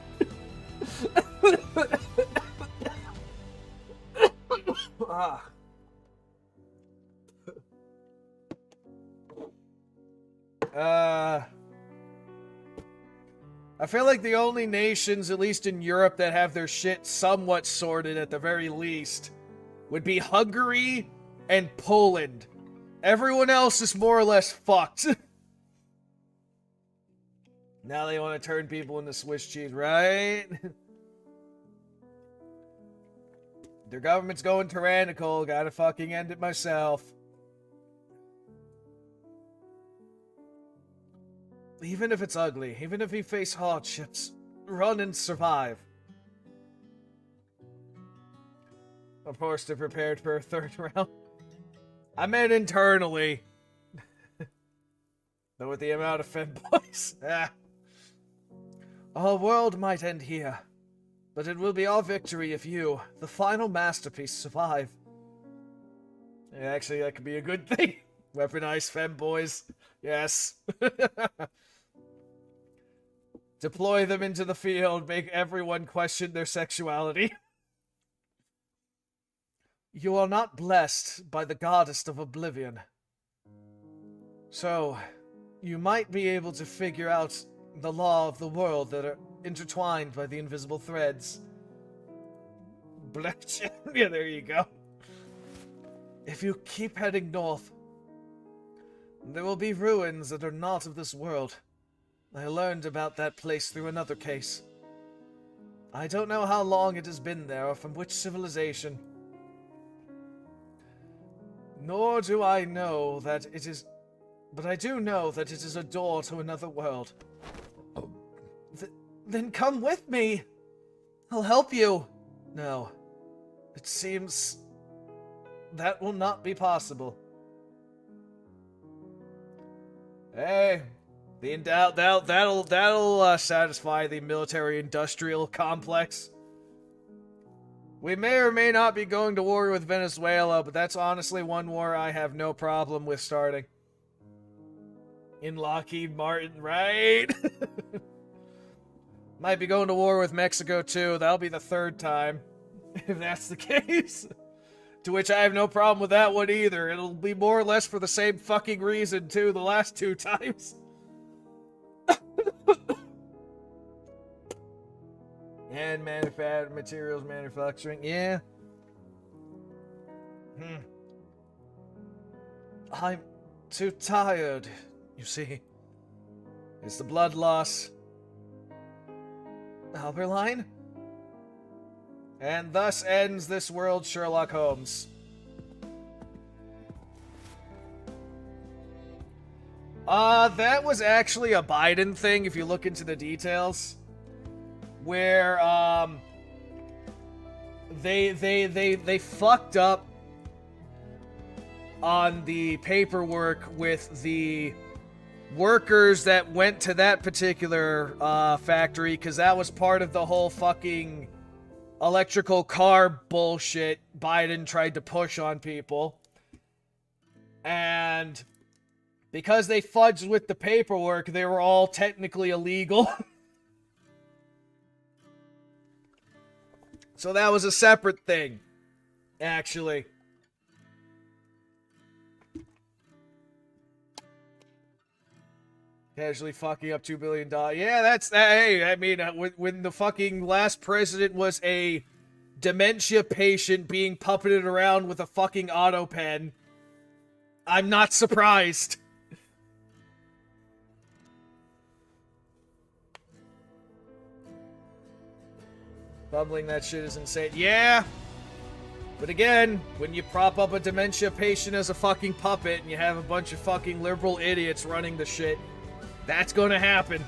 I feel like the only nations, at least in Europe, that have their shit somewhat sorted at the very least would be Hungary and Poland. Everyone else is more or less fucked. Now they want to turn people into Swiss cheese, right? Their government's going tyrannical. Gotta fucking end it myself. Even if it's ugly, even if you face hardships, run and survive. Of course, they're prepared for a third round. I meant internally. Though with the amount of femboys. Our world might end here, but it will be our victory if you, the final masterpiece, survive. Yeah, actually, that could be a good thing. Weaponized femboys. Yes. Deploy them into the field, make everyone question their sexuality. You are not blessed by the goddess of oblivion. So, you might be able to figure out the law of the world that are intertwined by the invisible threads. Bless you. Yeah, there you go. If you keep heading north, there will be ruins that are not of this world. I learned about that place through another case. I don't know how long it has been there or from which civilization. Nor do I know that it is... But I do know that it is a door to another world. Then come with me. I'll help you. No. It seems that will not be possible. Hey, that'll satisfy the military-industrial complex. We may or may not be going to war with Venezuela, but that's honestly one war I have no problem with starting. In Lockheed Martin, right? Might be going to war with Mexico too. That'll be the third time, if that's the case. To which I have no problem with that one either. It'll be more or less for the same fucking reason too, the last 2 times. And materials manufacturing, yeah. I'm too tired, you see. It's the blood loss. Alberline? And thus ends this world, Sherlock Holmes. That was actually a Biden thing, if you look into the details. Where, they fucked up on the paperwork with the workers that went to that particular, factory, because that was part of the whole fucking electrical car bullshit Biden tried to push on people. And because they fudged with the paperwork, they were all technically illegal. So that was a separate thing, actually. Casually fucking up $2 billion. Yeah, that's... Hey, I mean, when the fucking last president was a dementia patient being puppeted around with a fucking auto pen, I'm not surprised. Bumbling that shit is insane. Yeah! But again, when you prop up a dementia patient as a fucking puppet and you have a bunch of fucking liberal idiots running the shit, that's gonna happen.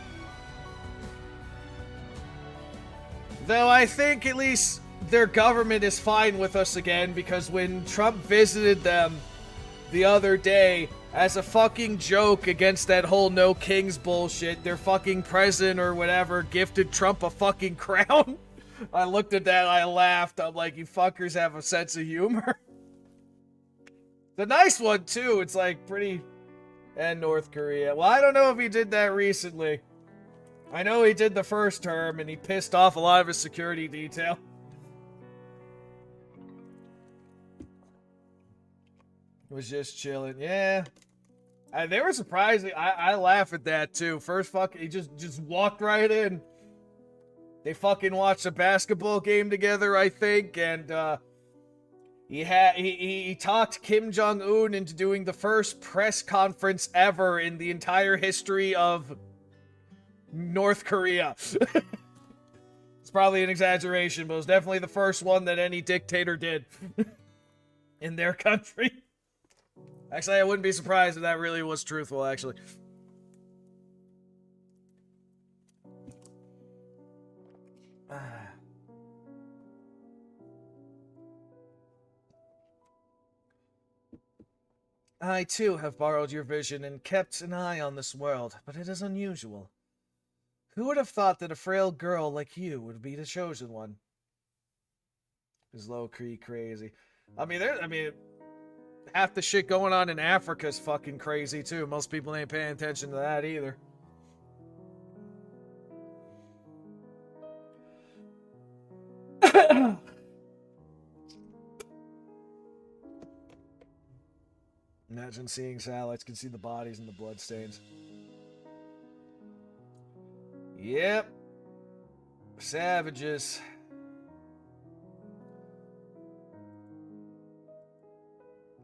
Though I think at least their government is fine with us again, because when Trump visited them the other day, as a fucking joke against that whole no kings bullshit, their fucking president or whatever gifted Trump a fucking crown. I looked at that, I laughed. I'm like, you fuckers have a sense of humor. The nice one, too. It's like pretty... And North Korea. Well, I don't know if he did that recently. I know he did the first term, and he pissed off a lot of his security detail. Was just chilling. Yeah. They were surprising. I laugh at that, too. First he just walked right in. They fucking watched a basketball game together, I think, and, he talked Kim Jong-un into doing the first press conference ever in the entire history of North Korea. It's probably an exaggeration, but it was definitely the first one that any dictator did in their country. Actually, I wouldn't be surprised if that really was truthful, actually. I, too, have borrowed your vision and kept an eye on this world, but it is unusual. Who would have thought that a frail girl like you would be the chosen one? Is low-key crazy. I mean, half the shit going on in Africa is fucking crazy, too. Most people ain't paying attention to that, either. Imagine seeing satellites, can see the bodies and the bloodstains. Yep. Savages.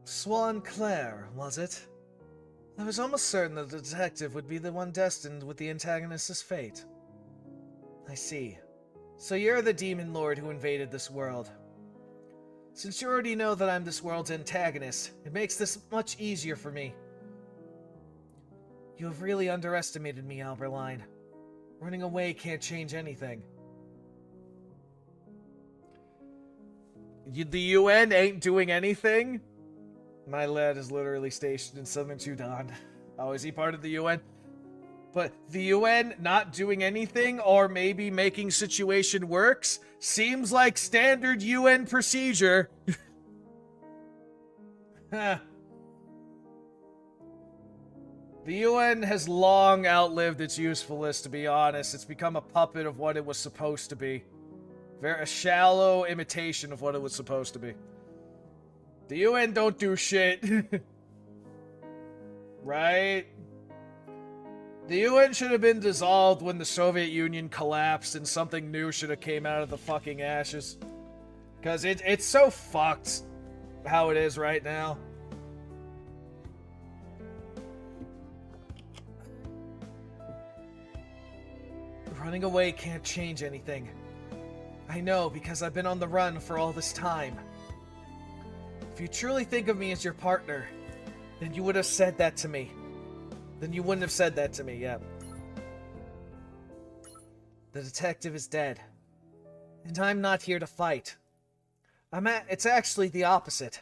Swan Claire, was it? I was almost certain that the detective would be the one destined with the antagonist's fate. I see. So you're the demon lord who invaded this world. Since you already know that I'm this world's antagonist, it makes this much easier for me. You have really underestimated me, Alberline. Running away can't change anything. The UN ain't doing anything? My lad is literally stationed in southern Sudan. Oh, is he part of the UN? But the UN not doing anything, or maybe making situation worse, seems like standard UN procedure. The UN has long outlived its usefulness, to be honest. It's become a puppet of what it was supposed to be. A shallow imitation of what it was supposed to be. The UN don't do shit. Right? The UN should have been dissolved when the Soviet Union collapsed, and something new should have came out of the fucking ashes. Because it's so fucked how it is right now. Running away can't change anything. I know, because I've been on the run for all this time. If you truly think of me as your partner, then you would have said that to me. Then you wouldn't have said that to me, yeah. The detective is dead. And I'm not here to fight. It's actually the opposite.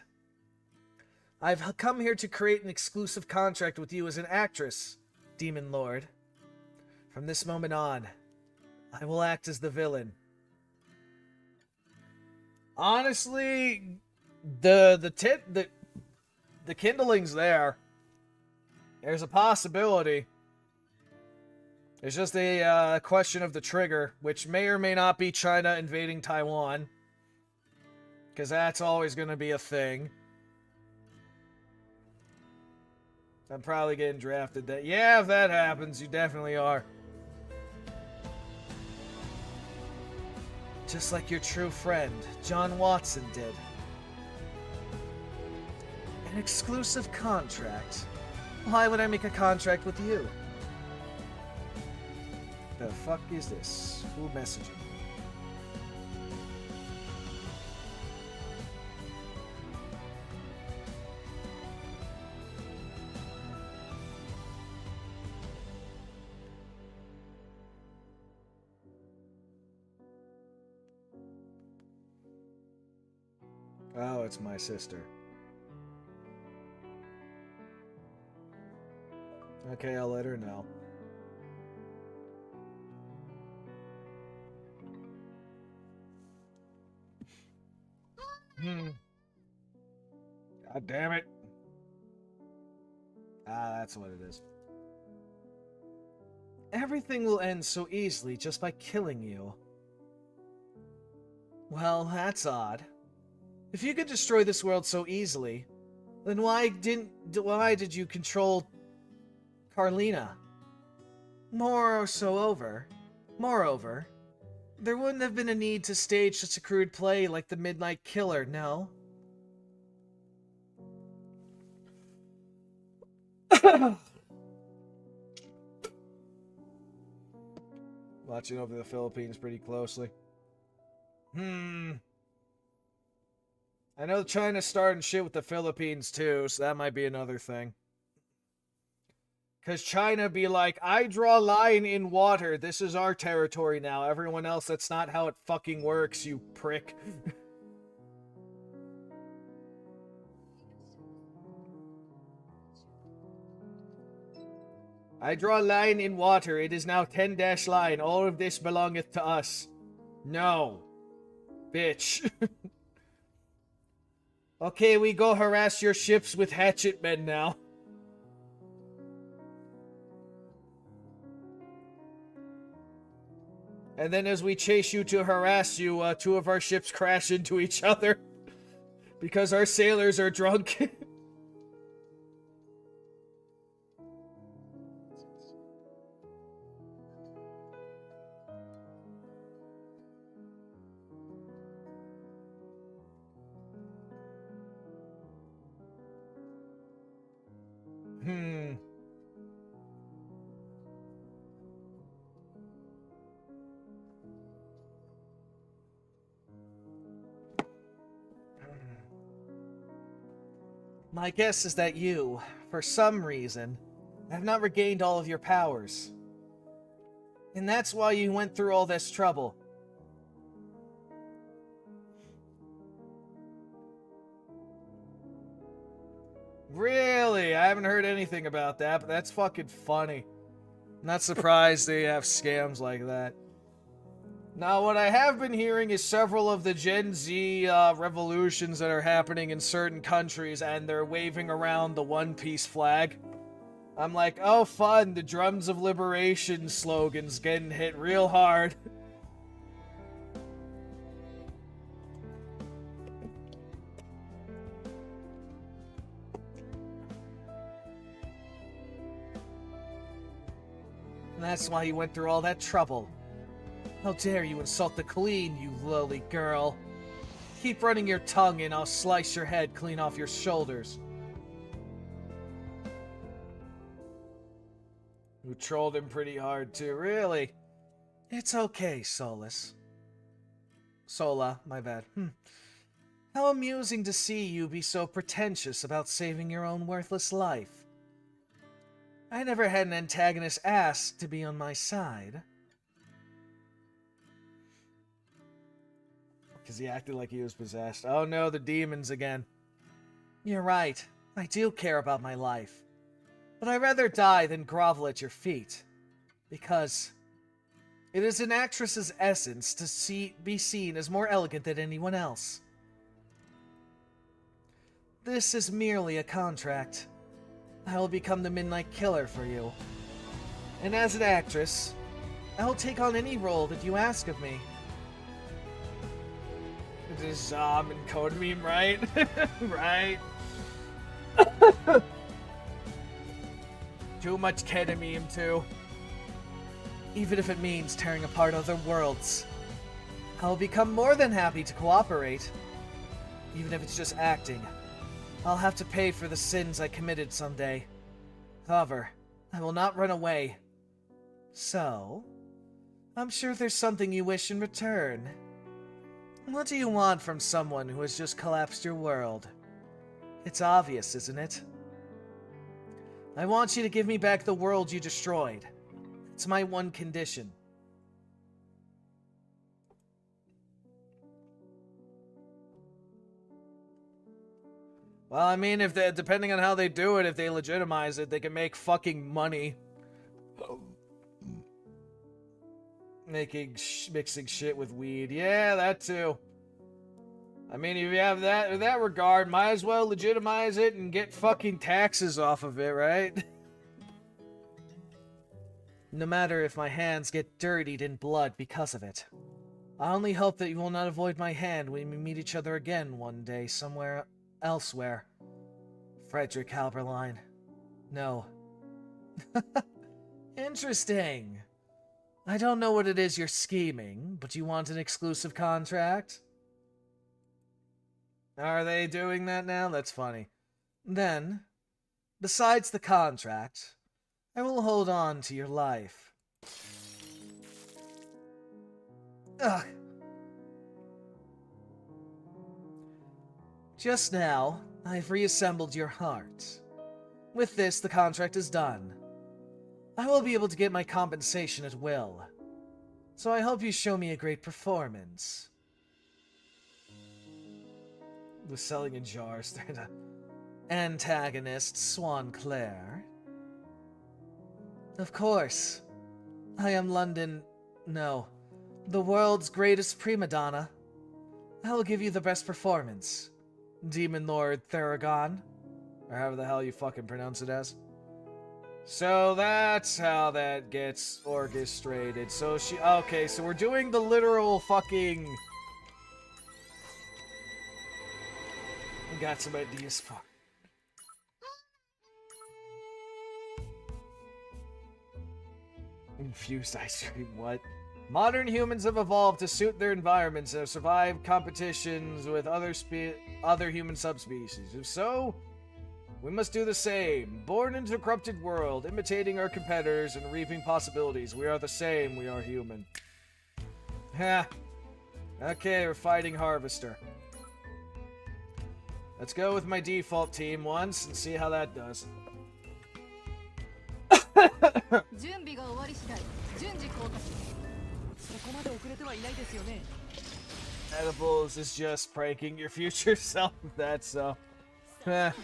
I've come here to create an exclusive contract with you as an actress, Demon Lord. From this moment on, I will act as the villain. Honestly, the kindling's there. There's a possibility. It's just a question of the trigger, which may or may not be China invading Taiwan. Because that's always going to be a thing. I'm probably getting drafted. Yeah, if that happens, you definitely are. Just like your true friend, John Watson, did. An exclusive contract? Why would I make a contract with you? The fuck is this? Who messaging? Oh, it's my sister. Okay, I'll let her know. God damn it. Ah, that's what it is. Everything will end so easily just by killing you. Well, that's odd. If you could destroy this world so easily, then why did you control Carlina? Moreover, there wouldn't have been a need to stage such a crude play like the Midnight Killer, no? Watching over the Philippines pretty closely. I know China's starting shit with the Philippines too, so that might be another thing. Because China be like, I draw a line in water. This is our territory now. Everyone else, that's not how it fucking works, you prick. I draw a line in water. It is now 10- line. All of this belongeth to us. No. Bitch. Okay, we go harass your ships with hatchet men now. And then as we chase you to harass you, two of our ships crash into each other. Because our sailors are drunk. My guess is that you, for some reason, have not regained all of your powers. And that's why you went through all this trouble. Really? I haven't heard anything about that, but that's fucking funny. I'm not surprised they have scams like that. Now, what I have been hearing is several of the Gen Z revolutions that are happening in certain countries, and they're waving around the One Piece flag. I'm like, oh fun, the drums of liberation slogan's getting hit real hard. And that's why you went through all that trouble. How dare you insult the Queen, you lowly girl. Keep running your tongue and I'll slice your head clean off your shoulders. You trolled him pretty hard too, really? It's okay, Sola, my bad. How amusing to see you be so pretentious about saving your own worthless life. I never had an antagonist ask to be on my side. Because he acted like he was possessed. Oh no, the demons again. You're right. I do care about my life. But I'd rather die than grovel at your feet. Because it is an actress's essence to be seen as more elegant than anyone else. This is merely a contract. I will become the Midnight Killer for you. And as an actress, I will take on any role that you ask of me. It is Zom and Code Meme, right? Right. Too much ketamine, too. Even if it means tearing apart other worlds. I'll become more than happy to cooperate. Even if it's just acting. I'll have to pay for the sins I committed someday. However, I will not run away. So, I'm sure there's something you wish in return. What do you want from someone who has just collapsed your world? It's obvious, isn't it? I want you to give me back the world you destroyed. It's my one condition. Well, I mean, if they, depending on how they do it, if they legitimize it, they can make fucking money. Mixing shit with weed. Yeah, that too. I mean, if you have that in that regard, might as well legitimize it and get fucking taxes off of it, right? No matter if my hands get dirtied in blood because of it. I only hope that you will not avoid my hand when we meet each other again one day somewhere elsewhere. Frederick Halberline. No. Interesting. I don't know what it is you're scheming, but you want an exclusive contract? Are they doing that now? That's funny. Then, besides the contract, I will hold on to your life. Ugh. Just now, I've reassembled your heart. With this, the contract is done. I will be able to get my compensation at will. So I hope you show me a great performance. Was selling in jars. They're the antagonist, Swan Claire. Of course. I am London... No. The world's greatest prima donna. I will give you the best performance. Demon Lord Theragon. Or however the hell you fucking pronounce it as. So that's how that gets orchestrated. So she... Okay, so we're doing the literal fucking... We got some ideas for... Infused ice cream, what? Modern humans have evolved to suit their environments and have survived competitions with other human subspecies. If so, we must do the same. Born into a corrupted world, imitating our competitors and reaping possibilities. We are the same, we are human. Ha! Okay, we're fighting Harvester. Let's go with my default team once and see how that does. 準備が終わり次第順次降下します。そこまで遅れてはいないですよね。 Edibles is just pranking your future self. That's so. Eh, 幻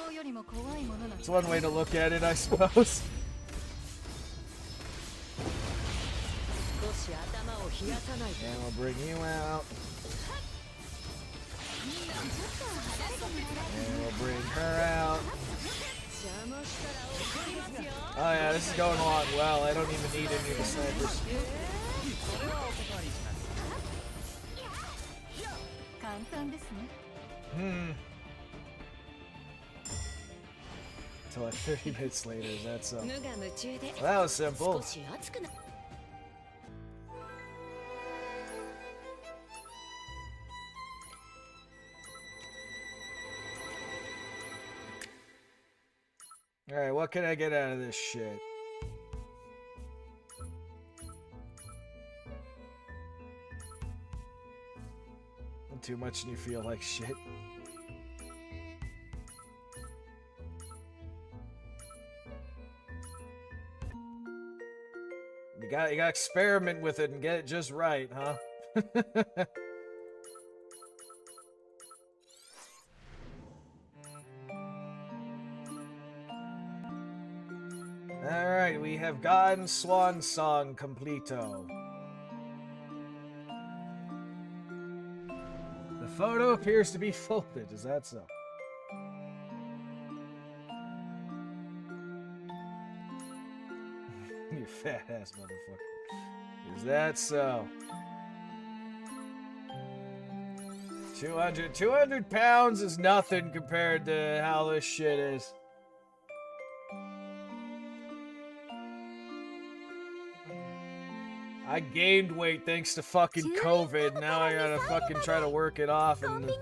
想よりも怖いものな it's の。 one way to look at it, I suppose. 少し頭を冷やさないと。 And we'll bring you out. みんなちょっと離れてもら And we'll bring her out. 邪魔したら怒りますよ。 Oh yeah, this is going along well. I don't even need any of the snipers. それはお断りします。え。簡単ですね。 Until like 30 minutes later, that's so. 無我夢中で That was simple. 少し熱くな Alright, what can I get out of this shit? Too much and you feel like shit. You gotta experiment with it and get it just right, huh? Alright, we have gotten Swan Song completo. The photo appears to be folded, is that so? You fat ass motherfucker. Is that so? 200 pounds is nothing compared to how this shit is. I gained weight thanks to fucking COVID. Now I gotta fucking try to work it off, and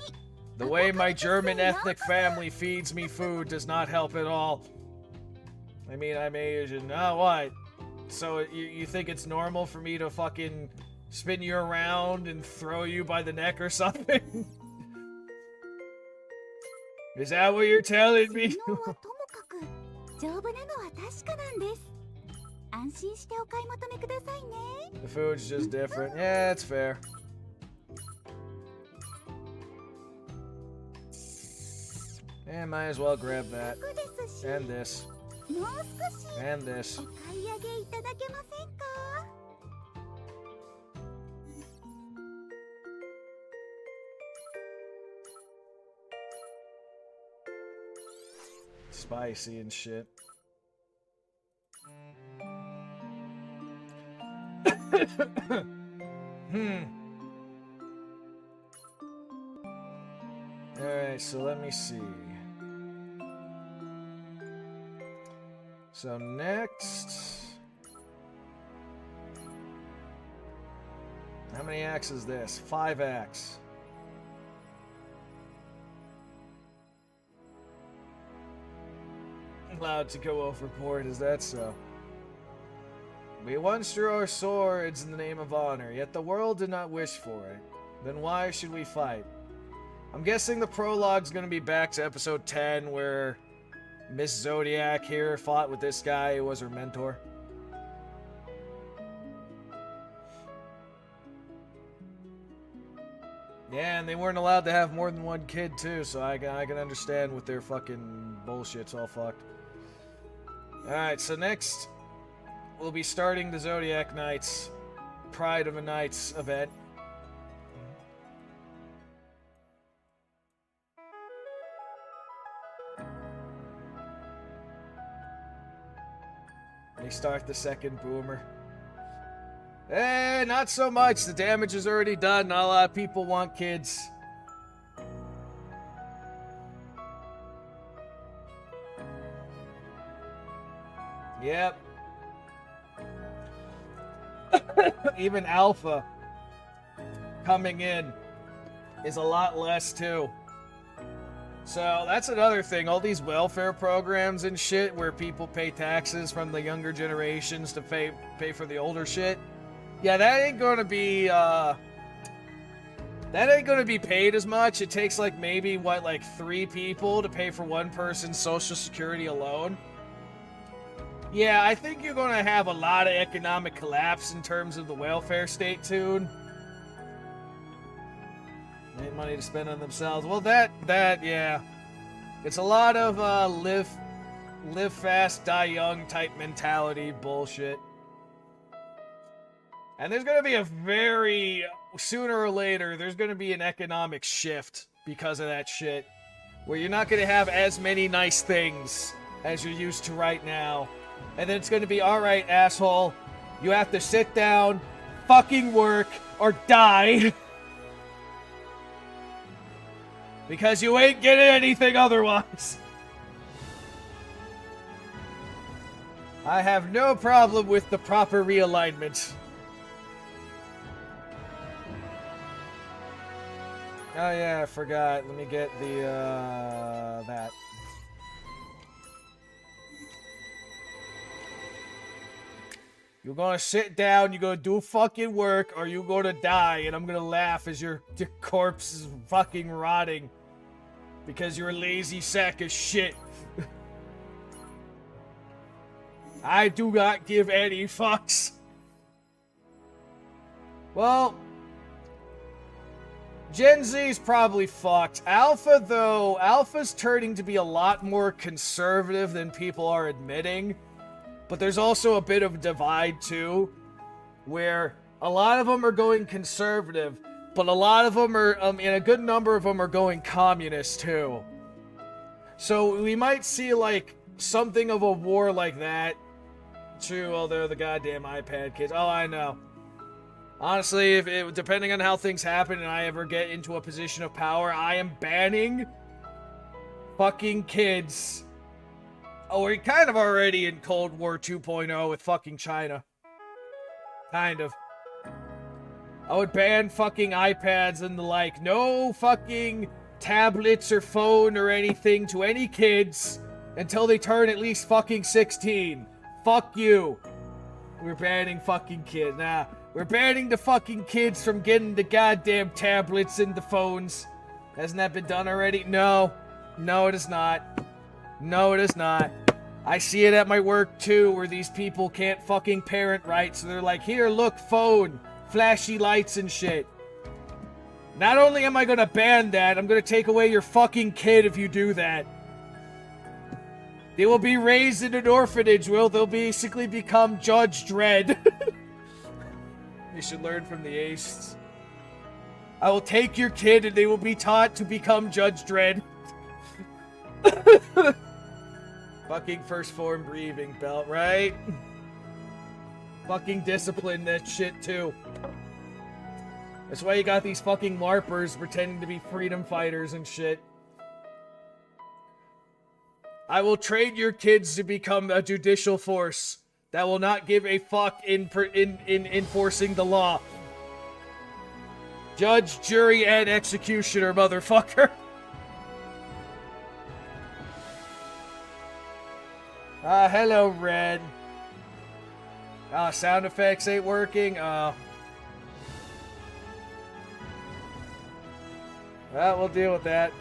the way my German ethnic family feeds me food does not help at all. I mean, I'm Asian. Oh, what? So you think it's normal for me to fucking spin you around and throw you by the neck or something? Is that what you're telling me? 昨日はともかく丈夫なのは確かなんです。安心してお買い求めくださいね。 The food's just different. Yeah, it's fair. And might as well grab that. 楽ですし、 And this. もう少し And this. お買い上げいただけませんか？ Spicy and shit. Alright, so let me see. So next... How many acts is this? 5 acts. Allowed to go overboard, is that so? We once drew our swords in the name of honor, yet the world did not wish for it. Then why should we fight? I'm guessing the prologue's gonna be back to episode 10, where Miss Zodiac here fought with this guy who was her mentor. Yeah, and they weren't allowed to have more than one kid too, so I can understand what their fucking bullshit's all fucked. Alright, so next we'll be starting the Zodiac Knights Pride of a Knights event. They start the second boomer. Eh, not so much. The damage is already done. Not a lot of people want kids. Yep. Even Alpha coming in is a lot less too. So that's another thing. All these welfare programs and shit where people pay taxes from the younger generations to pay for the older shit. Yeah, that ain't gonna be paid as much. It takes like maybe what, like 3 people to pay for one person's social security alone. Yeah, I think you're gonna have a lot of economic collapse in terms of the welfare state soon. Need money to spend on themselves. Well, yeah. It's a lot of, live fast, die young type mentality bullshit. And there's gonna be sooner or later, there's gonna be an economic shift because of that shit. Where you're not gonna have as many nice things as you're used to right now. And then it's gonna be, alright, asshole, you have to sit down, fucking work, or die. Because you ain't getting anything otherwise. I have no problem with the proper realignment. Oh yeah, I forgot. Let me get the, that. You're gonna sit down, you're gonna do fucking work, or you're gonna die, and I'm gonna laugh as your corpse is fucking rotting. Because you're a lazy sack of shit. I do not give any fucks. Well, Gen Z's probably fucked. Alpha, though, Alpha's turning to be a lot more conservative than people are admitting. But there's also a bit of a divide, too, where a lot of them are going conservative, but a lot of them are, and a good number of them are going communist, too. So we might see, like, something of a war like that. True, oh, they're the goddamn iPad kids. Oh, I know. Honestly, depending on how things happen and I ever get into a position of power, I am banning fucking kids. Oh, we're kind of already in Cold War 2.0 with fucking China. Kind of. I would ban fucking iPads and the like. No fucking tablets or phone or anything to any kids until they turn at least fucking 16. Fuck you. We're banning fucking kids. Nah, we're banning the fucking kids from getting the goddamn tablets and the phones. Hasn't that been done already? No. No, it is not. No, it is not. I see it at my work, too, where these people can't fucking parent right, so they're like, here, look, phone, flashy lights and shit. Not only am I gonna ban that, I'm gonna take away your fucking kid if you do that. They will be raised in an orphanage, they'll basically become Judge Dredd. You should learn from the Aces. I will take your kid and they will be taught to become Judge Dredd. Fucking first form breathing belt, right? Fucking discipline that shit too. That's why you got these fucking LARPers pretending to be freedom fighters and shit. I will train your kids to become a judicial force that will not give a fuck in enforcing the law. Judge, jury, and executioner, motherfucker. Hello, Red. Sound effects ain't working? Well, we'll deal with that.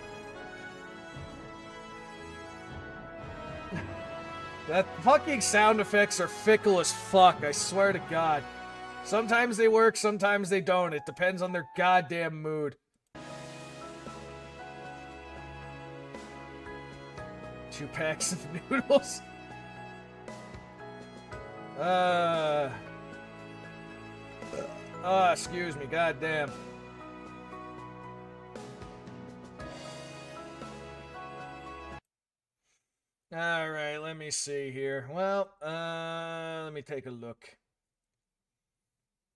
That fucking sound effects are fickle as fuck, I swear to God. Sometimes they work, sometimes they don't. It depends on their goddamn mood. 2 packs of noodles. Excuse me, goddamn. Alright, let me see here. Well, let me take a look.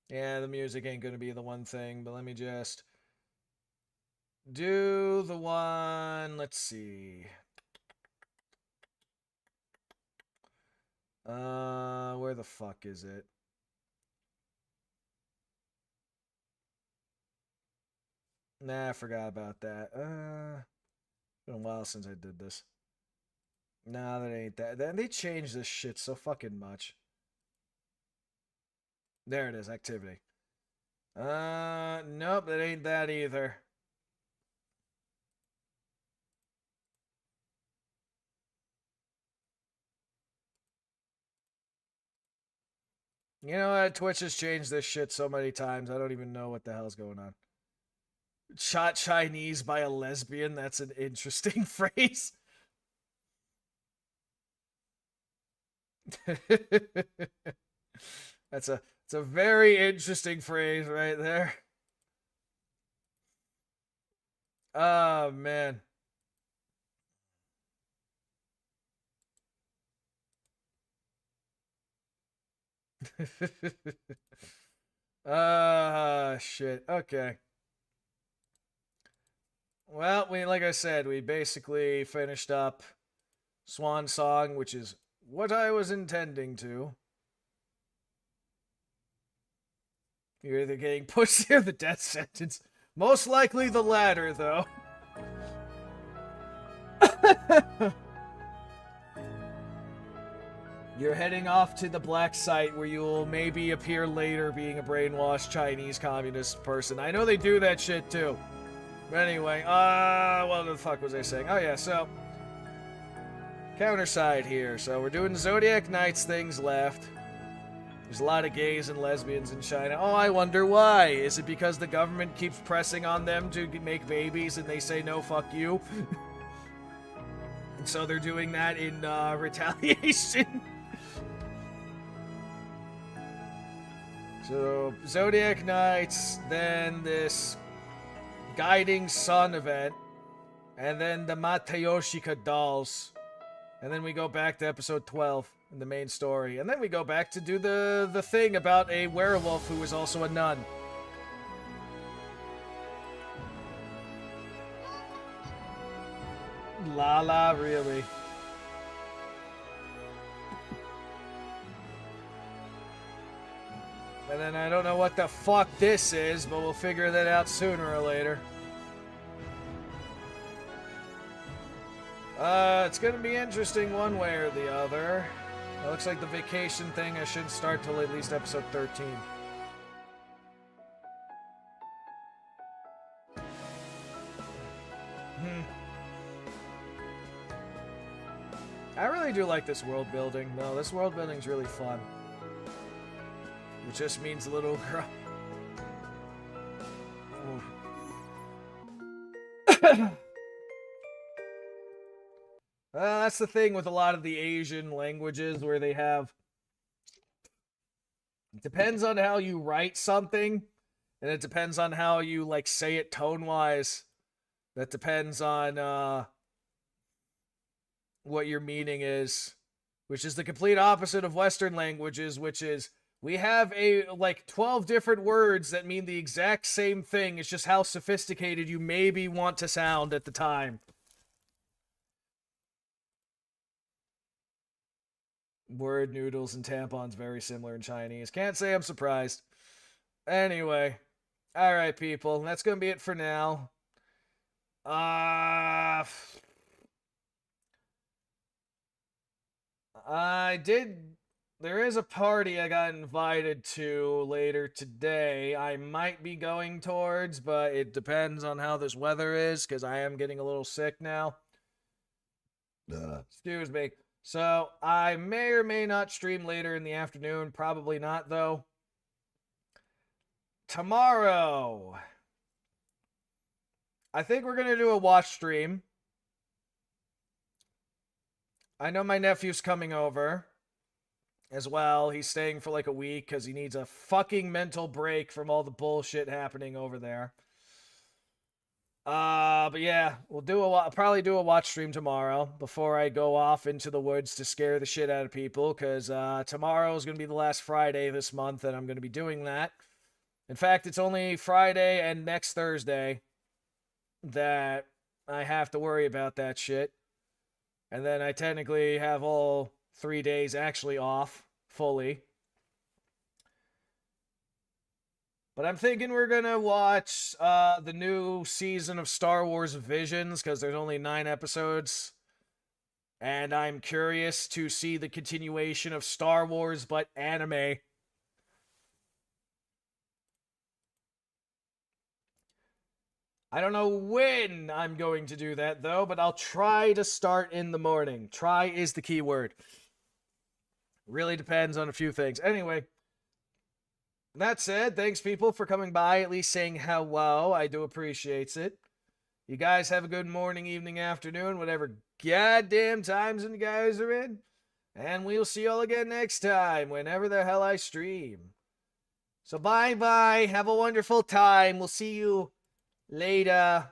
Yeah, the music ain't gonna be the one thing, but let me just do the one, let's see. Where the fuck is it? Nah, I forgot about that. Been a while since I did this. Nah, that ain't that. They changed this shit so fucking much. There it is, activity. Nope, that ain't that either. You know what? Twitch has changed this shit so many times, I don't even know what the hell's going on. Shot Chinese by a lesbian, that's an interesting phrase. It's a very interesting phrase right there. Oh, man. Shit. Okay. Well, like I said, we basically finished up Swan Song, which is what I was intending to. You're either getting pushed near the death sentence. Most likely the latter, though. You're heading off to the black site where you will maybe appear later being a brainwashed Chinese communist person. I know they do that shit too. But anyway, what the fuck was I saying? Oh yeah, so counter side here. So we're doing Zodiac Knights things left. There's a lot of gays and lesbians in China. Oh, I wonder why. Is it because the government keeps pressing on them to make babies and they say no, fuck you? And so they're doing that in retaliation. So, Zodiac Knights, then this Guiding Sun event, and then the Matayoshika dolls. And then we go back to episode 12 in the main story. And then we go back to do the thing about a werewolf who is also a nun. La, really. And then I don't know what the fuck this is, but we'll figure that out sooner or later. It's gonna be interesting one way or the other. It looks like the vacation thing I shouldn't start till at least episode 13. I really do like this world building. No, this world building's really fun. Which just means little girl. That's the thing with a lot of the Asian languages where they have... It depends on how you write something, and it depends on how you, like, say it tone-wise. That depends on, what your meaning is. Which is the complete opposite of Western languages, which is... We have like 12 different words that mean the exact same thing. It's just how sophisticated you maybe want to sound at the time. Word, noodles, and tampons very similar in Chinese. Can't say I'm surprised. Anyway. Alright, people. That's gonna be it for now. There is a party I got invited to later today. I might be going towards, but it depends on how this weather is, because I am getting a little sick now. Excuse me. So, I may or may not stream later in the afternoon. Probably not, though. Tomorrow, I think we're going to do a watch stream. I know my nephew's coming over as well. He's staying for like a week because he needs a fucking mental break from all the bullshit happening over there. But yeah, I'll probably do a watch stream tomorrow before I go off into the woods to scare the shit out of people, because tomorrow is going to be the last Friday this month, and I'm going to be doing that. In fact, it's only Friday and next Thursday that I have to worry about that shit. And then I technically have all 3 days actually off fully. But I'm thinking we're gonna watch the new season of Star Wars Visions, because there's only 9 episodes. And I'm curious to see the continuation of Star Wars, but anime. I don't know when I'm going to do that, though, but I'll try to start in the morning. Try is the key word. Really depends on a few things. Anyway, That said, thanks people for coming by, at least saying hello. I do appreciate it. You guys have a good morning, evening, afternoon, whatever goddamn times you guys are in. And we'll see y'all again next time, whenever the hell I stream. So bye-bye. Have a wonderful time. We'll see you later.